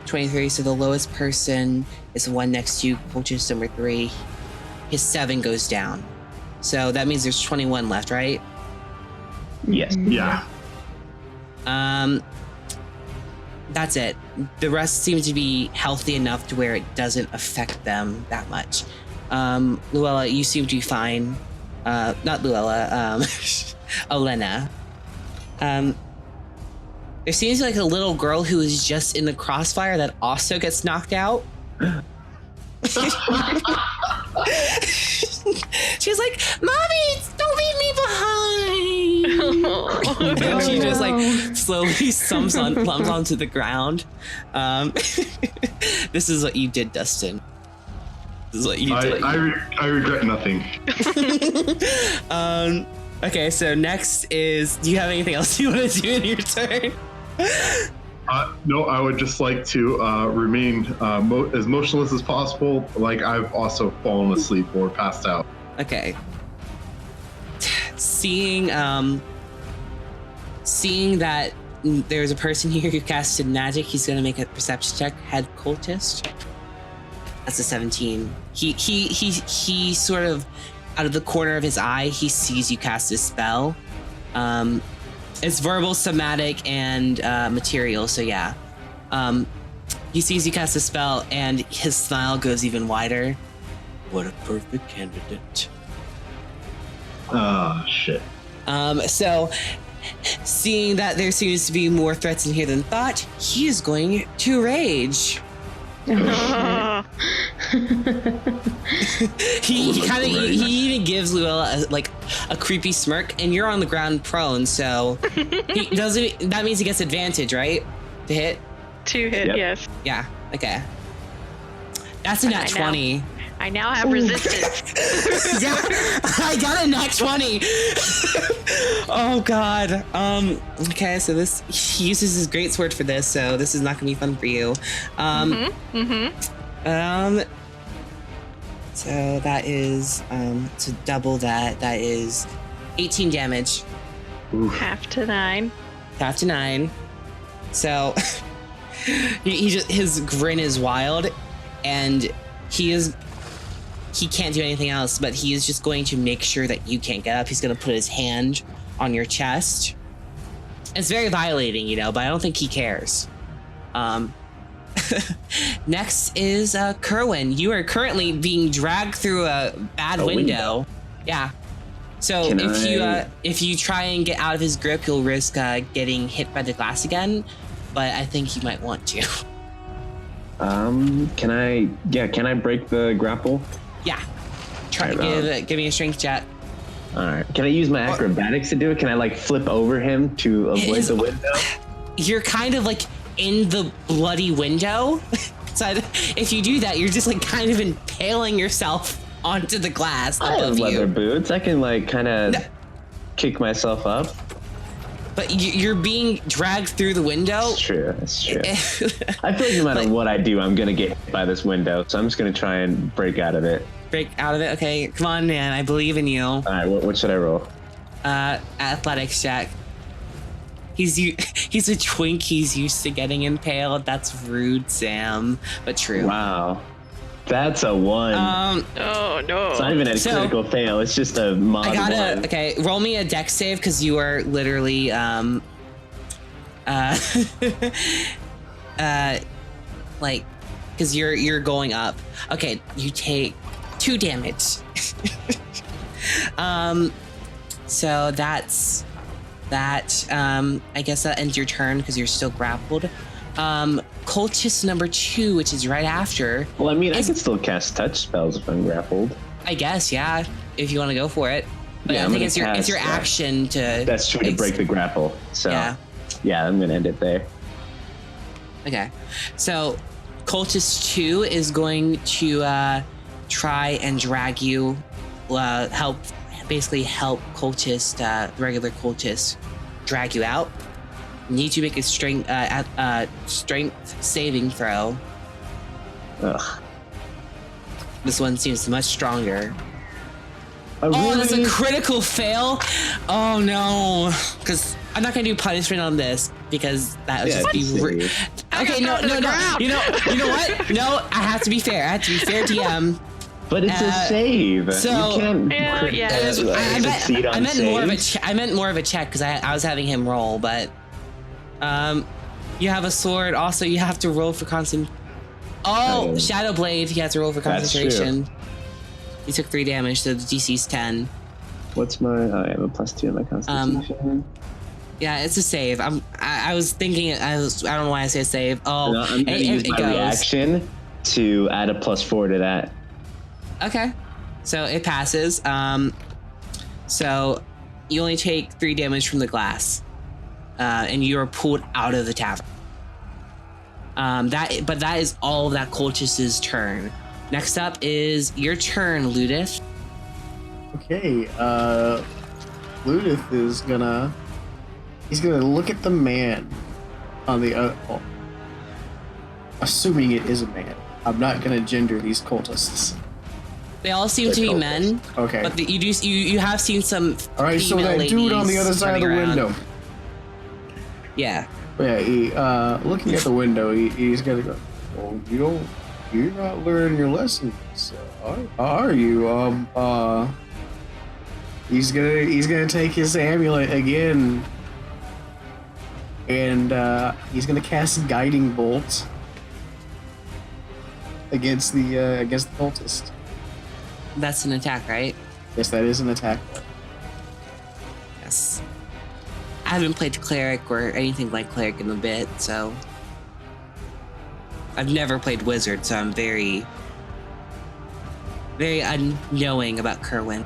23. So the lowest person is the one next to you, which is number 3. His 7 goes down. So that means there's 21 left, right? Yes. Yeah. That's it. The rest seem to be healthy enough to where it doesn't affect them that much. Luella, you seem to be fine. Not Luella, Olena. There seems like a little girl who is just in the crossfire that also gets knocked out. She's like, "Mommy, don't leave me behind." And she just slowly plumps onto the ground. This is what you did, Dustin. This is what you did. I regret nothing. Okay, so next is, do you have anything else you want to do in your turn? No, I would just like to remain as motionless as possible. Like I've also fallen asleep or passed out. Okay. Seeing that there's a person here who casted magic, he's gonna make a perception check. Head cultist. That's a 17. He sort of, out of the corner of his eye, he sees you cast a spell. It's verbal, somatic, and material. So yeah, he sees you cast a spell, and his smile goes even wider. What a perfect candidate. Ah, shit. So, seeing that there seems to be more threats in here than thought, he is going to rage. he even gives Luella a creepy smirk, and you're on the ground prone, so he doesn't. That means he gets advantage, right? To hit. To hit, Yep. yes. Yeah. Okay. That's a nat 20. I now have resistance. Yeah, I got a nat 20. Oh god. Okay, so he uses his greatsword for this, so this is not gonna be fun for you. So that is to double that. That is 18 damage. Oof. Half to 9. Half to 9. So he just, his grin is wild, and he can't do anything else, but he is just going to make sure that you can't get up. He's going to put his hand on your chest. It's very violating, but I don't think he cares. Next is Kerwin. You are currently being dragged through a bad window. Yeah. So if you try and get out of his grip, you'll risk getting hit by the glass again. But I think you might want to. Can I break the grapple? Yeah. Try to give me a strength check. All right. Can I use my acrobatics to do it? Can I flip over him to avoid the window? You're kind of in the bloody window. So if you do that, you're just kind of impaling yourself onto the glass I have above leather you. boots. I can kind of kick myself up. But you're being dragged through the window. That's true. I feel like no matter what I do, I'm gonna get hit by this window. So I'm just gonna try and break out of it. Break out of it. Okay, come on, man. I believe in you. All right. What should I roll? Athletics check. He's a twink. He's used to getting impaled. That's rude, Sam, but true. Wow. That's a 1. Oh no. It's not even a critical fail. It's just a mod 1. Okay, roll me a dex save because you are literally because you're going up. Okay, you take 2 damage. So that's that. I guess that ends your turn because you're still grappled. Cultist number 2, which is right after. Well, I mean, I can still cast touch spells if I'm grappled. I guess, yeah, if you want to go for it. But Yeah, I think it's your action to. That's true, to break the grapple. So yeah, I'm gonna end it there. Okay, so Cultist 2 is going to try and drag you, help Cultist, regular Cultist, drag you out. Need to make a strength saving throw. Ugh. This one seems much stronger. Really? That's a critical fail. Oh no, because I'm not gonna do punishment on this because that would just be. Okay, no. You know what? No, I have to be fair. DM. But it's a save. So you can't I meant more of a check because I was having him roll, but you have a sword. Also, you have to roll for constant. Oh, Shadow Blade. He has to roll for concentration. He took 3 damage, so the DC's 10. What's my? I have a +2 in my constitution. Yeah, it's a save. I was thinking. I don't know why I say save. Oh, no, I'm gonna use my reaction to add a +4 to that. Okay, so it passes. So you only take 3 damage from the glass, and you are pulled out of the tavern. That is all of that cultist's turn. Next up is your turn, Ludith. Okay, Ludith is gonna look at the man on the other, assuming it is a man. I'm not gonna gender these cultists. They all seem to be men. Okay. But you have seen some. All right. So that dude on the other side of the window. Yeah. Yeah. He looking at the window. He's gonna go. Oh, you're not learning your lessons, are you? He's gonna take his amulet again, and he's gonna cast Guiding Bolt against the cultist. That's an attack, right? Yes, that is an attack. Yes. I haven't played Cleric or anything like Cleric in a bit, so I've never played Wizard, so I'm very, very unknowing about Kerwin.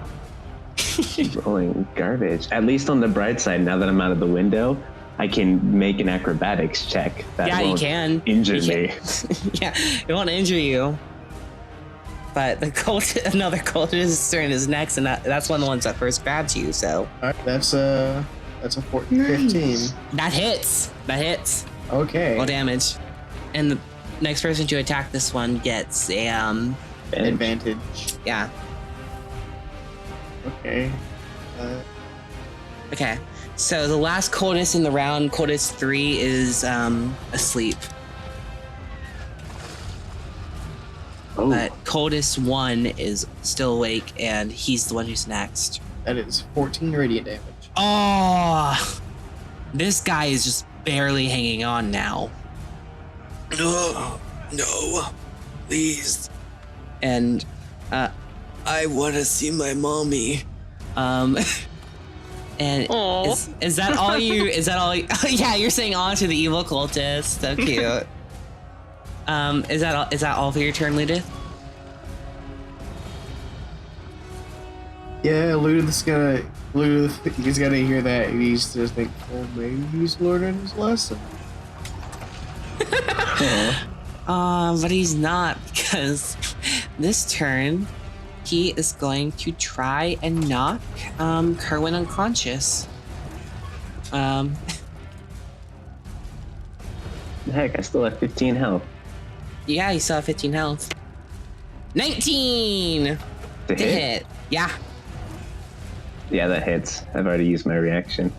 Rolling garbage. At least on the bright side, now that I'm out of the window, I can make an acrobatics check. That yeah, won't you can. injure me. Yeah, it won't injure you. But another cultist's turn is next, and that's one of the ones that first grabs you. So all right, that's a 14, 15. That hits. Okay. Roll damage, and the next person to attack this one gets a advantage. Yeah. Okay. Okay. So the last cultist in the round, cultist 3, is asleep. Oh. But cultist 1 is still awake, and he's the one who's next. That is 14 radiant damage. Oh, this guy is just barely hanging on now. No, please. And I want to see my mommy. And is that all you? Is that all? Yeah, you're saying on to the evil cultist. So cute. Is that all for your turn, Ludith? Yeah, Ludith's gonna hear that, and he's just think, oh, maybe he's learning his lesson. But he's not, because this turn he is going to try and knock Kerwin unconscious. Heck, I still have 15 health. Yeah, you still have 15 health. 19 To hit. Yeah. Yeah, that hits. I've already used my reaction.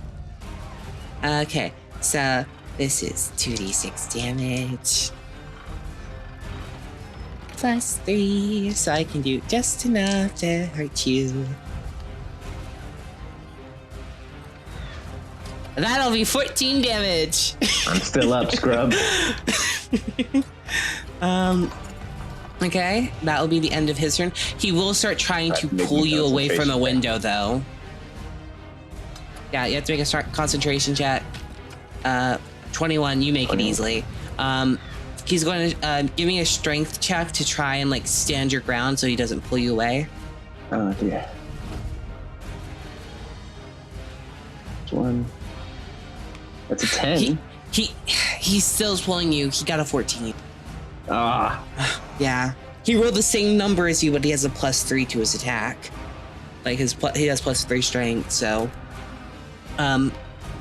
Okay, so this is 2d6 damage. Plus 3, so I can do just enough to hurt you. That'll be 14 damage. I'm still up, scrub. Okay, that'll be the end of his turn. He will start trying to pull you away from the window, though. Yeah, you have to make a concentration check. 21, you make it easily. He's going to give me a strength check to try and like stand your ground so he doesn't pull you away. Oh dear. One. That's a 10. He's still pulling you. He got a 14. Ah. Yeah. He rolled the same number as you, but he has a +3 to his attack. Like he has +3 strength, so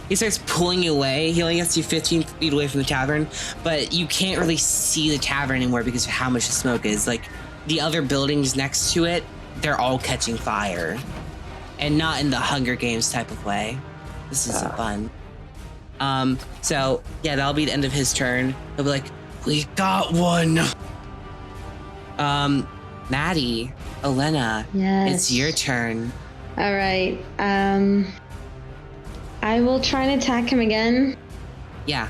he starts pulling you away. He only gets you 15 feet away from the tavern, but you can't really see the tavern anymore because of how much the smoke is. Like the other buildings next to it, they're all catching fire, and not in the Hunger Games type of way. This isn't fun. So yeah, that'll be the end of his turn. He'll be like, "We got one." Maddie, Elena, Yes. it's your turn. All right. I will try and attack him again. Yeah.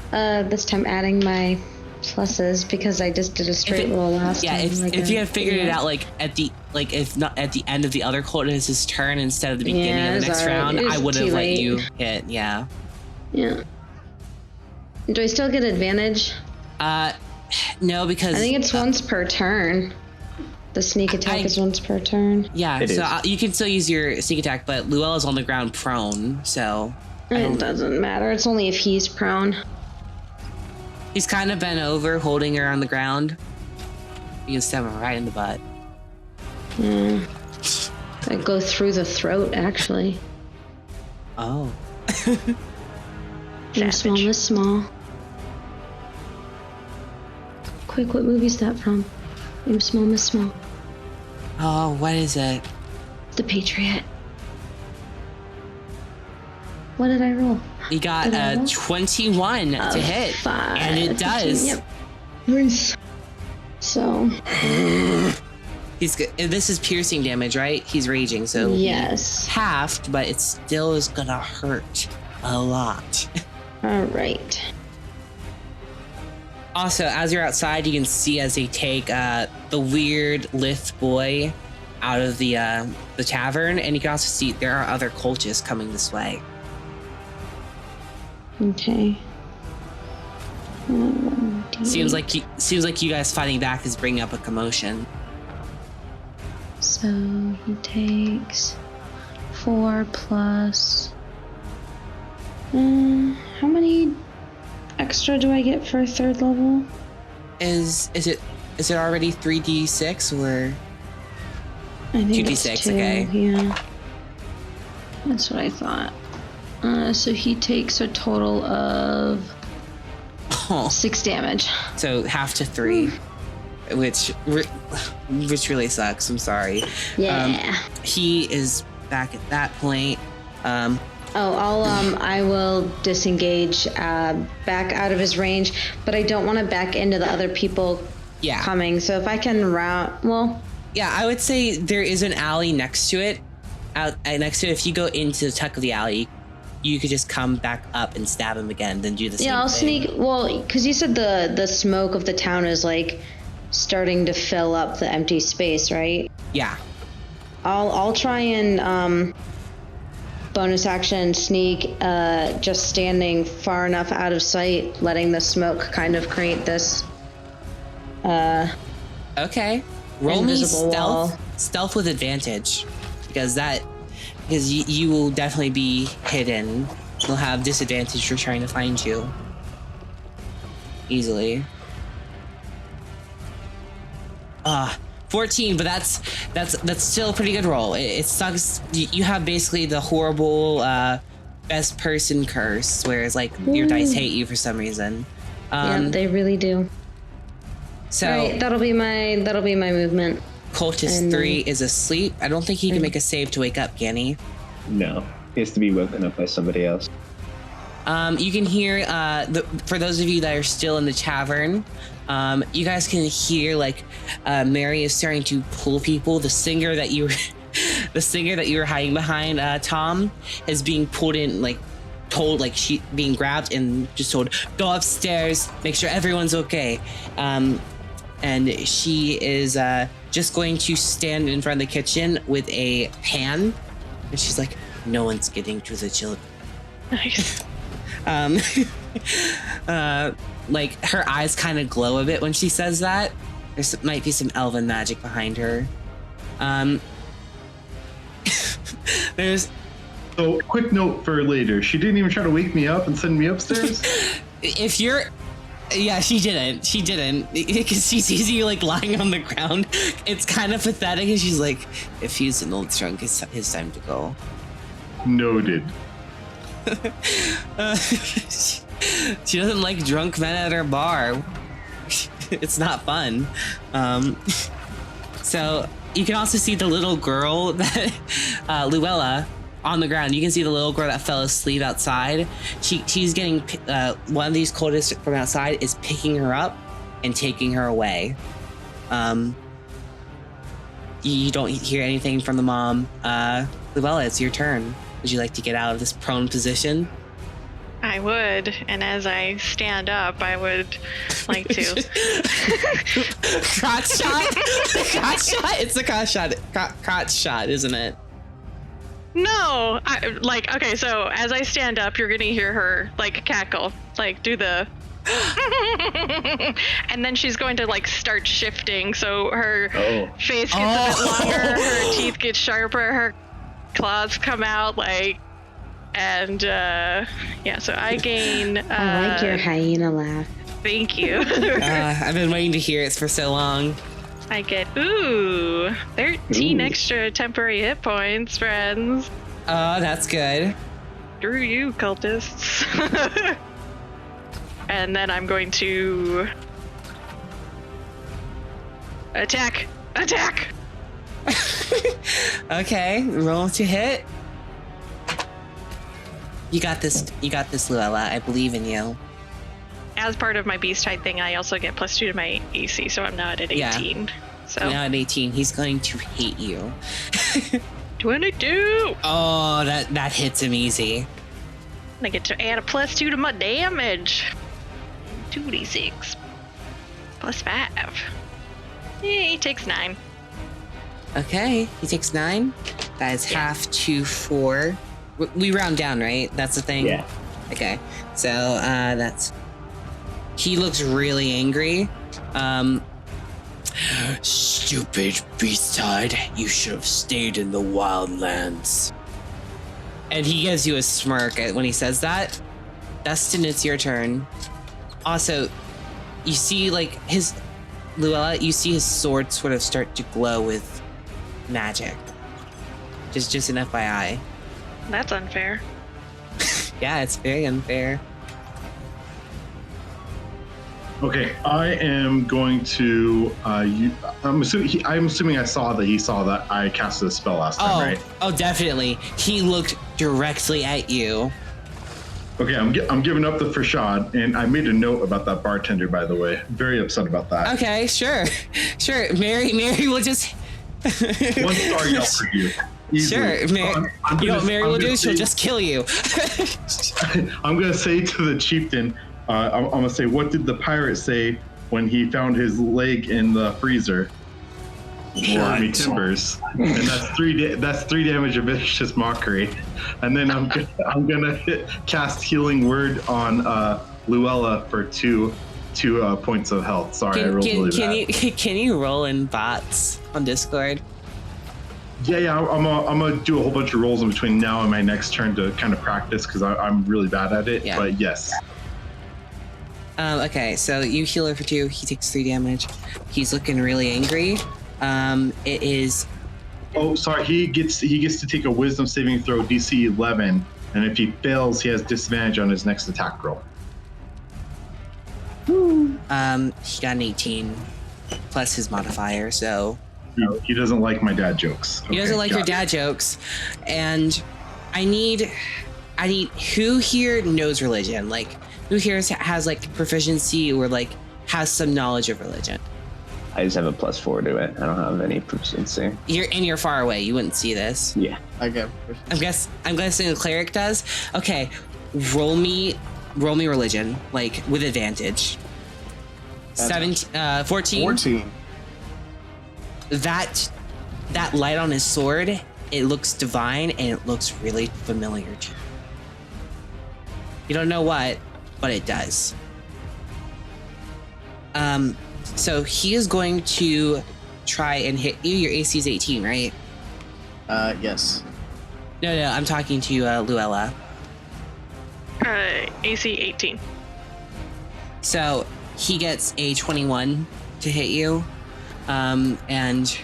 This time adding my pluses because I just did a straight roll last time. If you had figured it out if not at the end of the other cultist's turn instead of the beginning of the next round, I would have let you hit. Yeah. Yeah. Do I still get advantage? No, because I think it's once per turn. The sneak attack is once per turn. Yeah, you can still use your sneak attack, but Luella's on the ground prone, so it doesn't matter. It's only if he's prone. He's kind of bent over, holding her on the ground. You can stab him right in the butt. Yeah. I go through the throat, actually. Oh. I'm small. quick, what movie's that from? I'm Small, Miss Small. Oh, what is it? The Patriot. What did I roll? You got Did I roll? 21 to hit. 5, And it 15, does. Yep. Nice. So, He's good. This is piercing damage, right? He's raging, so yes. halved, but it still is gonna hurt a lot. All right. Also, as you're outside, you can see as they take the weird Lith boy out of the tavern, and you can also see there are other cultists coming this way. Okay. Seems like you guys fighting back is bringing up a commotion. So he takes 4 plus. How many extra do I get for 3rd level? Is it already 3d6 or I think 2d6? it's 2, Okay. Yeah. That's what I thought. So he takes a total of 6 damage. So half to 3, which really sucks. I'm sorry. Yeah. He is back at that point. I will disengage back out of his range, but I don't want to back into the other people Yeah. coming. So if I can Yeah, I would say there is an alley next to it. Next to it, if you go into the tuck of the alley, you could just come back up and stab him again, then do the same thing. Yeah, I'll sneak. Well, because you said the smoke of the town is like starting to fill up the empty space, right? Yeah. I'll try and bonus action sneak, just standing far enough out of sight, letting the smoke kind of create this. Okay. Roll me Invisible wall. stealth with advantage, because you will definitely be hidden. You'll have disadvantage for trying to find you easily. 14, but that's still a pretty good roll. It sucks. You have basically the horrible best person curse, whereas like your dice hate you for some reason. Yeah, they really do. So All right, that'll be my movement. Cultist 3 is asleep. I don't think he can make a save to wake up, can he? No, he has to be woken up by somebody else. You can hear, for those of you that are still in the tavern, you guys can hear like Mary is starting to pull people. The singer that you were hiding behind, Tom, is being pulled in, like told, like she being grabbed and just told, go upstairs, make sure everyone's okay. And she is just going to stand in front of the kitchen with a pan, and she's like, no one's getting to the children. Nice. Like her eyes kind of glow a bit when she says that. Might be some elven magic behind her. There's So, quick note for later. She didn't even try to wake me up and send me upstairs. Yeah, she didn't. Because she sees you like lying on the ground. It's kind of pathetic, and she's like, if he's an old drunk, it's his time to go. Noted. She doesn't like drunk men at her bar. It's not fun. So you can also see the little girl that Luella on the ground. You can see the little girl that fell asleep outside. She's getting one of these cultists from outside is picking her up and taking her away. You don't hear anything from the mom. Luella, it's your turn. Would you like to get out of this prone position? I would, and as I stand up, I would like to. Crotch shot? Crotch shot? It's a crotch shot. Crotch shot, isn't it? No! Okay, so as I stand up, you're gonna hear her, like, cackle. Like, do the... and then she's going to, like, start shifting, so her face gets a bit longer, her teeth get sharper, her claws come out, like... And, yeah, so I gain... I like your hyena laugh. Thank you. I've been waiting to hear it for so long. I get, 13 extra temporary hit points, friends. Oh, that's good. Screw you, cultists. And then I'm going to Attack! Attack! Okay, roll to hit. You got this, Luella. I believe in you. As part of my beast type thing, I also get +2 to my AC, so I'm not at 18. Yeah. So Now at 18, he's going to hate you. 22! Oh, that hits him easy. I get to add a +2 to my damage. 2d6. +5. Yeah, he takes 9. Okay, he takes 9. That is half to 4. We round down, right? That's the thing? Yeah. Okay, so that's... He looks really angry. Stupid beast-tide. You should have stayed in the wildlands. And he gives you a smirk when he says that. Dustin, it's your turn. Also, you see, like, Luella, you see his sword sort of start to glow with magic. Just an FYI. That's unfair. Yeah, it's very unfair. Okay, I am going to. I'm assuming I saw that he saw that I casted a spell last time, right? Oh, definitely. He looked directly at you. Okay, I'm giving up the facade, and I made a note about that bartender, by the way. Very upset about that. Okay, sure. Mary will just. 1 star yell for you. Easily. Sure, Mary. You know what Mary will do? She'll just kill you. I'm gonna say to the chieftain. I'm gonna say, what did the pirate say when he found his leg in the freezer? Lord me timbers, and that's 3 damage of vicious mockery. And then I'm gonna cast healing word on Luella for 2 points of health. Sorry, I rolled really bad. Can you roll in bots on Discord? Yeah, I'm gonna do a whole bunch of rolls in between now and my next turn to kind of practice because I'm really bad at it. Yeah. But yes. Okay, so you heal her for 2. He takes 3 damage. He's looking really angry. It is. Oh, sorry. He gets to take a Wisdom saving throw, DC 11, and if he fails, he has disadvantage on his next attack roll. He got an 18 plus his modifier, so. He doesn't like my dad jokes. He doesn't like your dad jokes, and I need who here knows religion? Like, who here has like proficiency or like has some knowledge of religion? I just have a +4 to it. I don't have any proficiency. You're far away. You wouldn't see this. Yeah. I get. I'm guessing the cleric does. Okay, roll me religion, like with advantage. 14. 14. That light on his sword, it looks divine and it looks really familiar to you. You don't know what, but it does. So he is going to try and hit you. Your AC is 18, right? Yes. No, I'm talking to Luella. AC 18. So he gets a 21 to hit you. And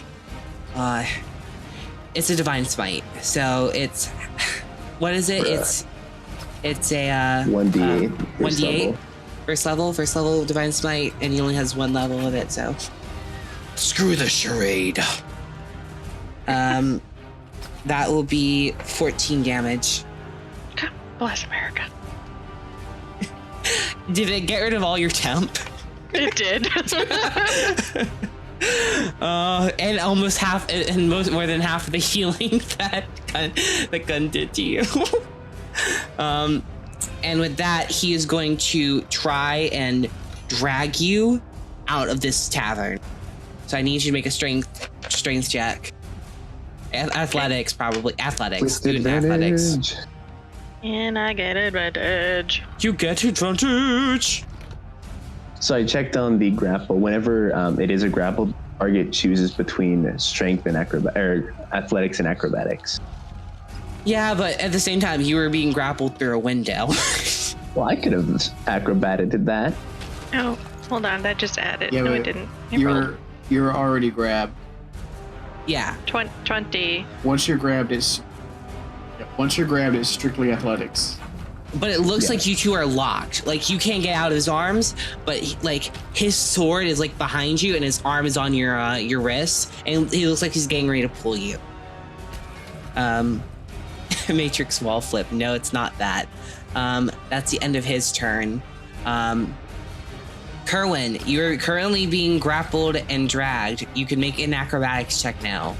it's a divine smite. So it's, what is it? It's a 1d8. 1d8 first level divine smite, and he only has 1 level of it. So screw the charade. That will be 14 damage. God bless America. Did it get rid of all your temp? It did. And almost half, and more than half of the healing that the gun did to you. And with that, he is going to try and drag you out of this tavern. So I need you to make a strength check. Athletics, probably. Athletics. Do it in athletics. And I get advantage. You get advantage. So I checked on the grapple. Whenever it is a grapple, target chooses between strength and athletics and acrobatics. Yeah, but at the same time, you were being grappled through a window. Well, I could have acrobated that. Oh, hold on. That just added. Yeah, no, but it didn't. You're already grabbed. Yeah. 20. Once you're grabbed, it's strictly athletics. but it looks like you two are locked. Like you can't get out of his arms, but his sword is like behind you and his arm is on your wrist, and he looks like he's getting ready to pull you. Matrix wall flip. No, it's not that. That's the end of his turn. Kerwin, you're currently being grappled and dragged. You can make an acrobatics check now.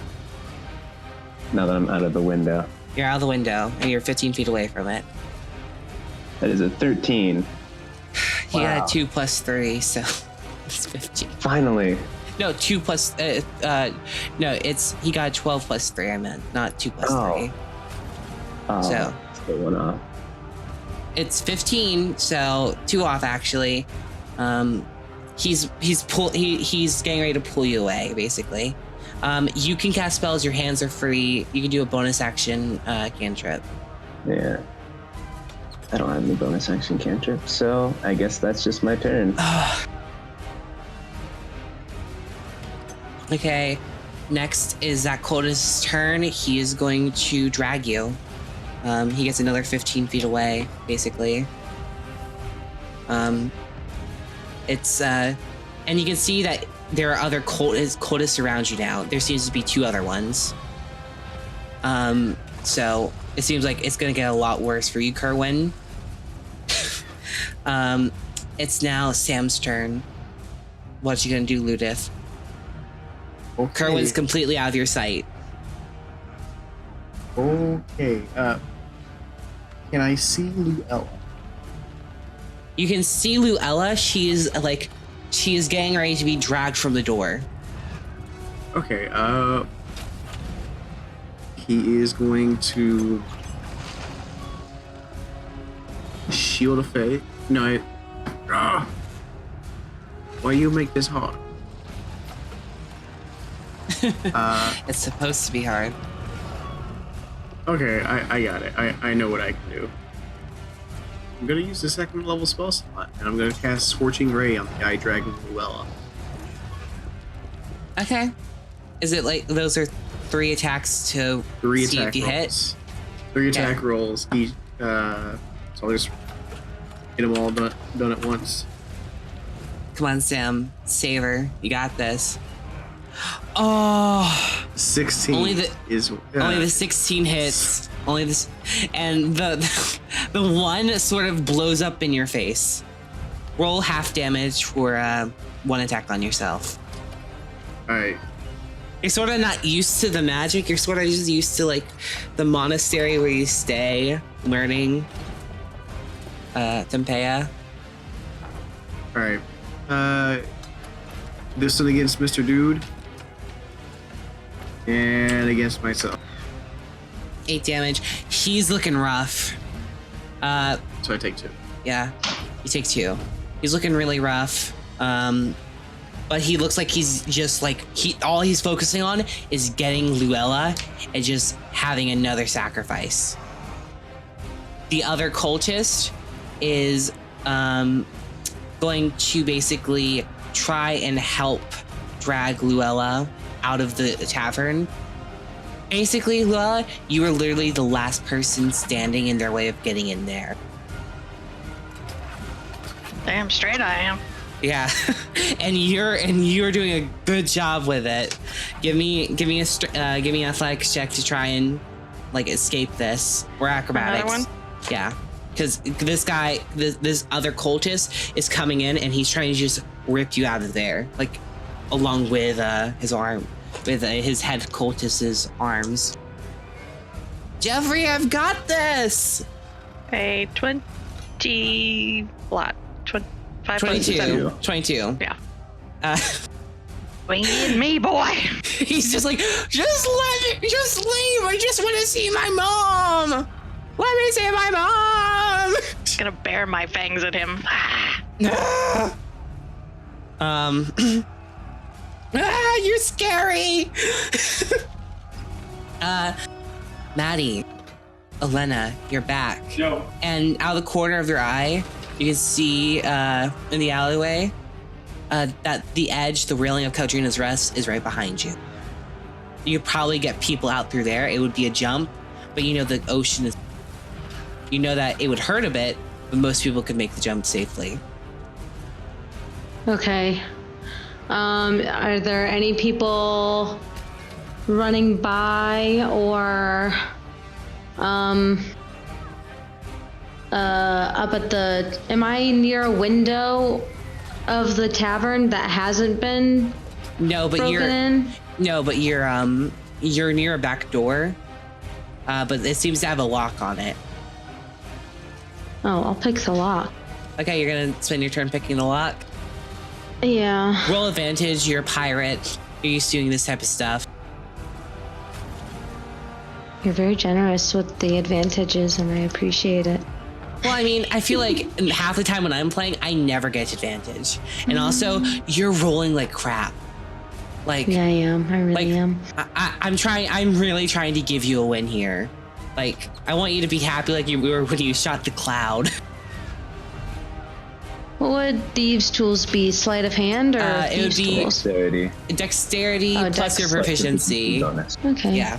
Now that I'm out of the window. You're out of the window, and you're 15 feet away from it. That is a 13. He got a 2 plus 3, so it's 15. Finally. No, 2 plus... no, he got a 12 plus 3, I meant, not 2 plus 3. Oh, so still one off. It's 15, so 2 off, actually. He's getting ready to pull you away, basically. You can cast spells, your hands are free. You can do a bonus action cantrip. Yeah. I don't have any bonus action cantrip, so I guess that's just my turn. Okay, next is that Coldest's turn. He is going to drag you. He gets another 15 feet away, basically. It's and you can see that there are other cultists around you now. There seems to be 2 other ones. So it seems like it's gonna get a lot worse for you, Kerwin. It's now Sam's turn. What you gonna do, Ludith? Okay. Kerwin's completely out of your sight. Okay. Can I see Luella? You can see Luella. She is getting ready to be dragged from the door. Okay. He is going to shield of faith. No. Why you make this hard? It's supposed to be hard. Okay, I got it. I know what I can do. I'm gonna use the 2nd level spell slot, and I'm gonna cast Scorching Ray on the guy dragging Luella. Okay. Is it like those are 3 attacks to 3 see attack if you rolls. hit? 3 attack rolls. So I'll just hit them all done at once. Come on, Sam. Save her. You got this. Oh, 16 only the 16 hits. Only this, and the one sort of blows up in your face. Roll half damage for 1 attack on yourself. All right. You're sort of not used to the magic. You're sort of just used to like the monastery where you stay learning Tempeya. All right. This one against Mr. Dude. And against myself. 8 damage. He's looking rough. So I take 2. Yeah, you take 2. He's looking really rough. But he looks like he's just like all he's focusing on is getting Luella and just having another sacrifice. The other cultist is going to basically try and help drag Luella out of the tavern. Basically, Luella, you are literally the last person standing in their way of getting in there. Damn straight I am. Yeah, and you're doing a good job with it. Give me an athletics check to try and like escape this, or acrobatics. Another one? Yeah, because this guy, this other cultist is coming in and he's trying to just rip you out of there, like along with his arm, with his head cultist's arms. Jeffrey, I've got this. A 20 flat. 5 22. 22. Yeah. Wing in me, boy. He's just like, just leave. I just want to see my mom. Let me see my mom. Just gonna bare my fangs at him. You're scary. Maddie, Elena, you're back. Yo. And out of the corner of your eye, you can see in the alleyway that the edge, the railing of Caeldrina's Rest is right behind you. You could probably get people out through there. It would be a jump, but you know the ocean is... You know that it would hurt a bit, but most people could make the jump safely. Okay. Are there any people running by or up at the... Am I near a window of the tavern that hasn't been broken in? No, but you're near a back door, but it seems to have a lock on it. Oh, I'll pick the lock. Okay, you're gonna spend your turn picking the lock? Yeah. Roll advantage, you're a pirate. You're used to doing this type of stuff. You're very generous with the advantages, and I appreciate it. Well, I mean, I feel like half the time when I'm playing, I never get advantage. And also, you're rolling like crap. Like, yeah, I am. I really am. I'm really trying to give you a win here. Like, I want you to be happy like you were when you shot the cloud. What would thieves' tools be? Sleight of hand or it would thieves' be tools? Dexterity plus dex. your proficiency. Bonus. Okay. Yeah.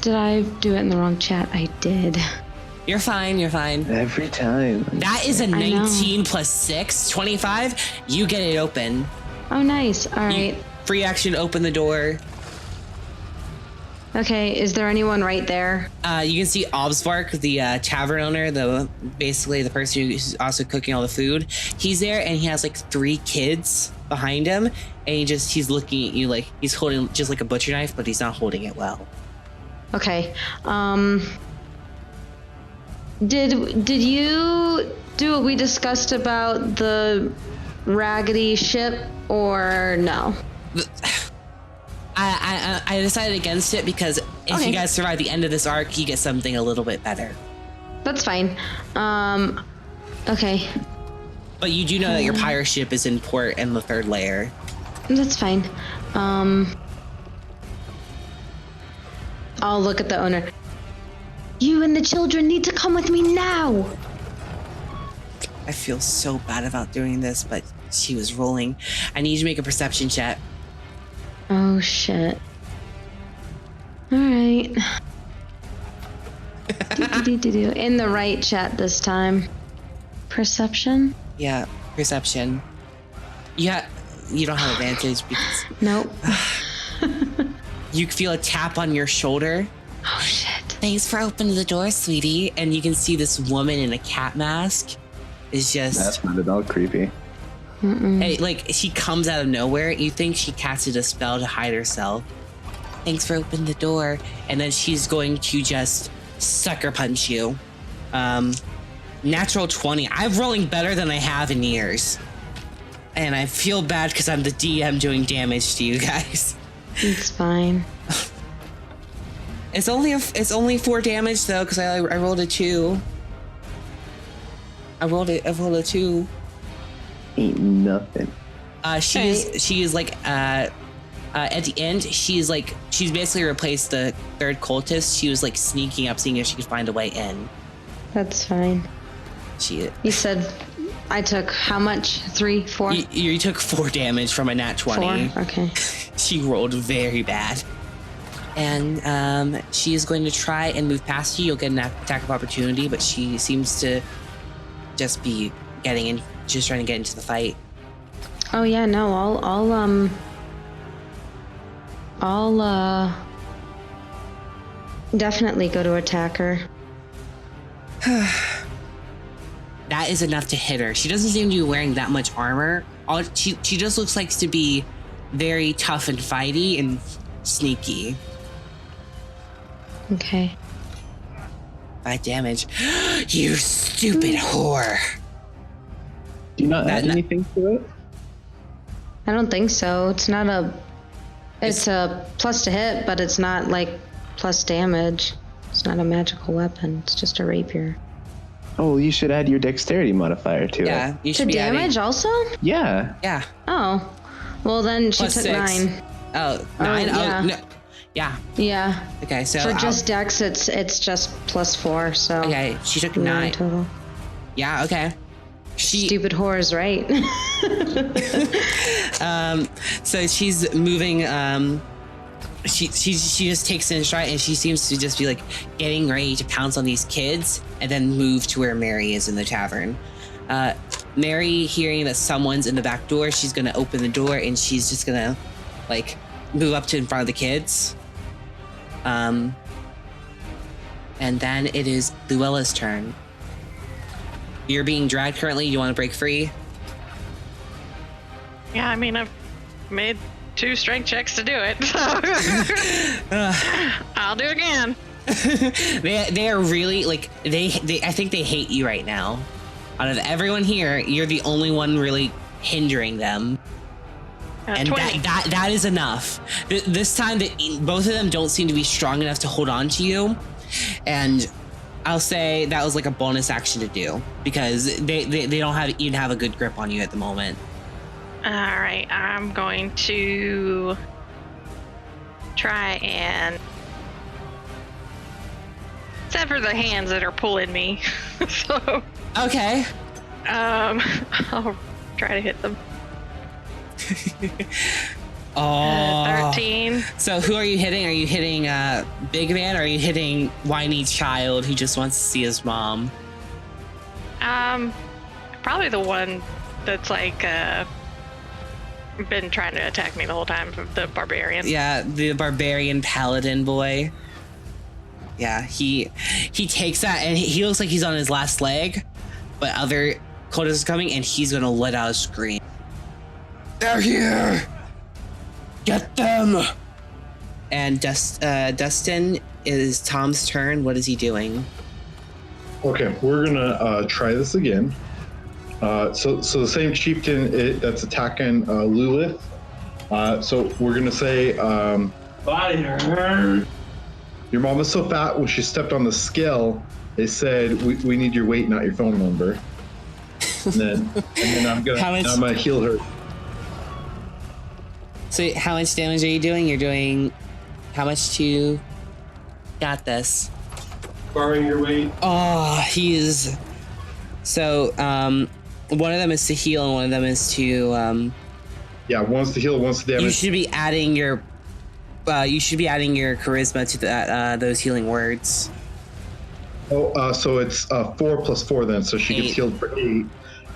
Did I do it in the wrong chat? I did. You're fine. Every time. That is a 19 plus 6, 25. You get it open. Oh, nice. All right. Free action, open the door. Okay, is there anyone right there? You can see Obsvark, the tavern owner, basically the person who's also cooking all the food. He's there, and he has like 3 kids behind him, and he's looking at you like he's holding just like a butcher knife, but he's not holding it well. Okay. Did you do what we discussed about the raggedy ship, or no? I decided against it because if you guys survive the end of this arc, you get something a little bit better. That's fine. Okay. But you do know that your pirate ship is in port in the 3rd layer. That's fine. I'll look at the owner. You and the children need to come with me now. I feel so bad about doing this, but she was rolling. I need you to make a perception check. Oh, shit. All right. In the right chat this time. Perception? Yeah, perception. Yeah, you don't have advantage because... Nope. You feel a tap on your shoulder. Oh, shit. Thanks for opening the door, sweetie. And you can see this woman in a cat mask is just... That's not at all creepy. Hey, like, she comes out of nowhere. You think she casted a spell to hide herself. Thanks for opening the door. And then she's going to just sucker punch you. Natural 20. I'm rolling better than I have in years. And I feel bad because I'm the DM doing damage to you guys. It's fine. It's only 4 damage though, because I rolled a 2. I rolled a 2. Ain't nothing. She is like at the end, she's basically replaced the 3rd cultist. She was like sneaking up, seeing if she could find a way in. That's fine. You said I took how much? 3, 4? You took 4 damage from a nat 20. 4? Okay. She rolled very bad. And she is going to try and move past you. You'll get an attack of opportunity, but she seems to just be just trying to get into the fight. Oh yeah, no, I'll definitely go to attack her. That is enough to hit her. She doesn't seem to be wearing that much armor. She just looks like to be very tough and fighty and sneaky. Okay. 5 damage. You stupid whore. Do you not add anything to it? I don't think so. It's a plus to hit, but it's not like plus damage. It's not a magical weapon. It's just a rapier. Oh, you should add your dexterity modifier to it. Yeah, you should To be damage also? Yeah. Yeah. Oh. Well, then she Plus took 6. 9. Oh, 9? yeah. Oh, no. Yeah. Yeah. Okay, so For just dex, it's just plus 4, so. Okay, she took 9 9 total. Yeah, okay. Stupid whore's right. So she's moving she just takes it in stride, and she seems to just be like getting ready to pounce on these kids and then move to where Mary is in the tavern. Mary, hearing that someone's in the back door, she's gonna open the door and she's just gonna like move up to in front of the kids. And then it is Luella's turn. You're being dragged currently. You want to break free? Yeah, I mean, I've made 2 strength checks to do it. So I'll do it again. They are really like they I think they hate you right now. Out of everyone here, you're the only one really hindering them. And 20. that is enough. This time, both of them don't seem to be strong enough to hold on to you, and I'll say that was like a bonus action to do because they don't even have a good grip on you at the moment. All right, I'm going to try and sever the hands that are pulling me. So Okay. I'll try to hit them. Oh. 13. So who are you hitting? Are you hitting Big Man or are you hitting whiny child who just wants to see his mom? Probably the one that's like been trying to attack me the whole time, the barbarian. Yeah, the barbarian paladin boy. Yeah, he takes that and he looks like he's on his last leg, but other cultists are coming and he's gonna let out a scream. They're here! Get them! And Dustin, is Tom's turn. What is he doing? Okay, we're gonna try this again. So the same chieftain that's attacking Lilith. So we're gonna say, your mom was so fat when she stepped on the scale. They said we need your weight, not your phone number. And then I'm gonna heal her. So how much damage are you doing? You're doing how much to? Got this. Borrowing your weight. Oh, he's so one of them is to heal and one of them is to Yeah, one's to heal, one's to damage. you should be adding your charisma to that those healing words. Oh, so it's 4 + 4 then, so she 8. gets healed for 8,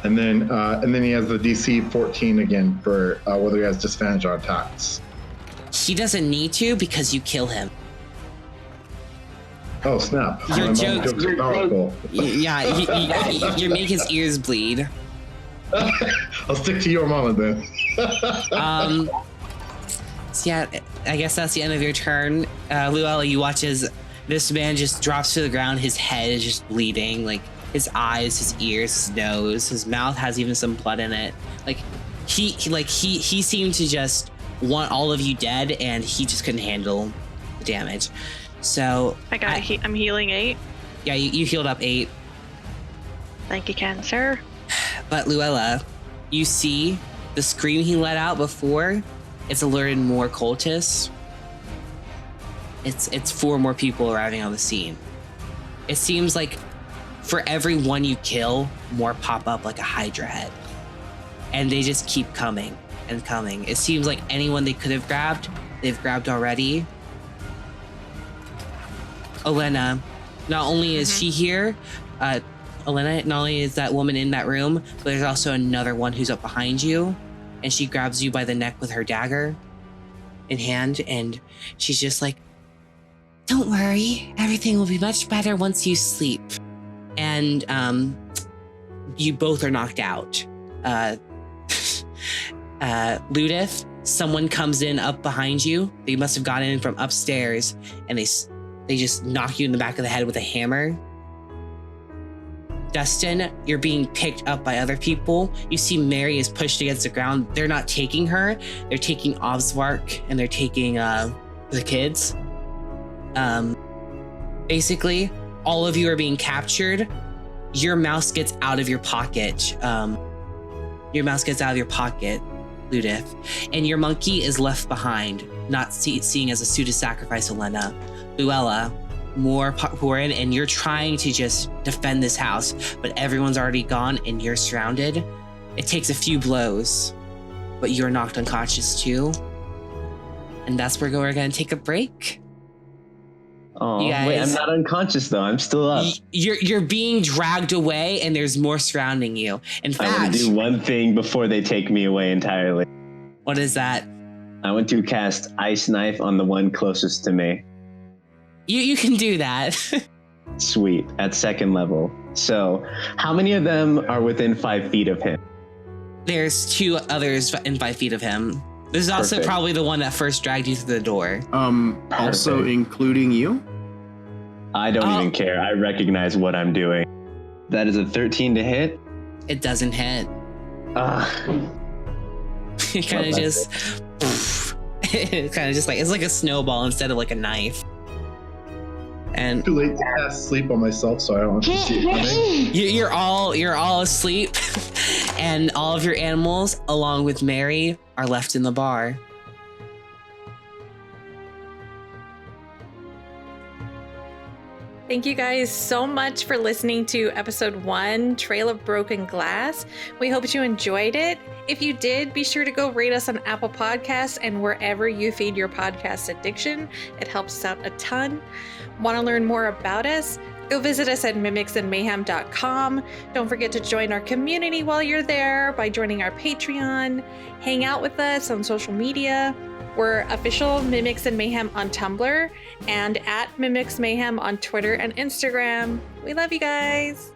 and then he has the DC 14 again for whether he has disadvantage on attacks. He doesn't need to because you kill him. Oh snap! Your My joke- jokes are powerful. Yeah, you make his ears bleed. I'll stick to your mama then. So yeah, I guess that's the end of your turn. Luella, you watch as this man just drops to the ground. His head is just bleeding, like his eyes, his ears, his nose, his mouth has even some blood in it. Like he seemed to just want all of you dead, and he just couldn't handle the damage. So I'm healing 8. Yeah, you healed up 8. Thank you, Ken, sir. But Luella, you see the scream he let out before. It's alerted more cultists. It's 4 more people arriving on the scene. It seems like for every one you kill, more pop up like a Hydra head. And they just keep coming and coming. It seems like anyone they could have grabbed, they've grabbed already. Elena, not only is she here, Elena, not only is that woman in that room, but there's also another one who's up behind you. And she grabs you by the neck with her dagger in hand, and she's just like, "Don't worry, everything will be much better once you sleep." And you both are knocked out. Ludith, someone comes in up behind you. They must have gotten in from upstairs, and they just knock you in the back of the head with a hammer. Dustin, you're being picked up by other people. You see Mary is pushed against the ground. They're not taking her. They're taking Oswark and they're taking the kids. Basically, all of you are being captured. Your mouse gets out of your pocket. Ludith. And your monkey is left behind, not seeing as a suit of sacrifice, Elena. Luella, more pour in, and you're trying to just defend this house, but everyone's already gone and you're surrounded. It takes a few blows, but you're knocked unconscious too. And that's where we're going to take a break. Oh, You wait, I'm guys- not unconscious though. I'm still up. You're being dragged away, and there's more surrounding you. In I want fact, to do one thing before they take me away entirely. what is that? I want to cast Ice Knife on the one closest to me. You can do that. Sweet, at 2nd level. So, how many of them are within 5 feet of him? There's 2 others in 5 feet of him. This is also Perfect. probably the one that first dragged you through the door. Also Perfect. including you. I don't Oh. even care. I recognize what I'm doing. That is a 13 to hit. It doesn't hit. Ugh. It kind of Well, just, it's kind of just like, it's like a snowball instead of like a knife. And Too late to cast sleep on myself, so I don't have to see it coming. you're all asleep, and all of your animals, along with Mary, are left in the bar. Thank you guys so much for listening to episode 1, Trail of Broken Glass. We hope you enjoyed it. If you did, be sure to go rate us on Apple Podcasts and wherever you feed your podcast addiction. It helps us out a ton. Want to learn more about us? Go visit us at Mimicsandmayhem.com. Don't forget to join our community while you're there by joining our Patreon. Hang out with us on social media. We're official Mimics and Mayhem on Tumblr and at Mimicsmayhem on Twitter and Instagram. We love you guys.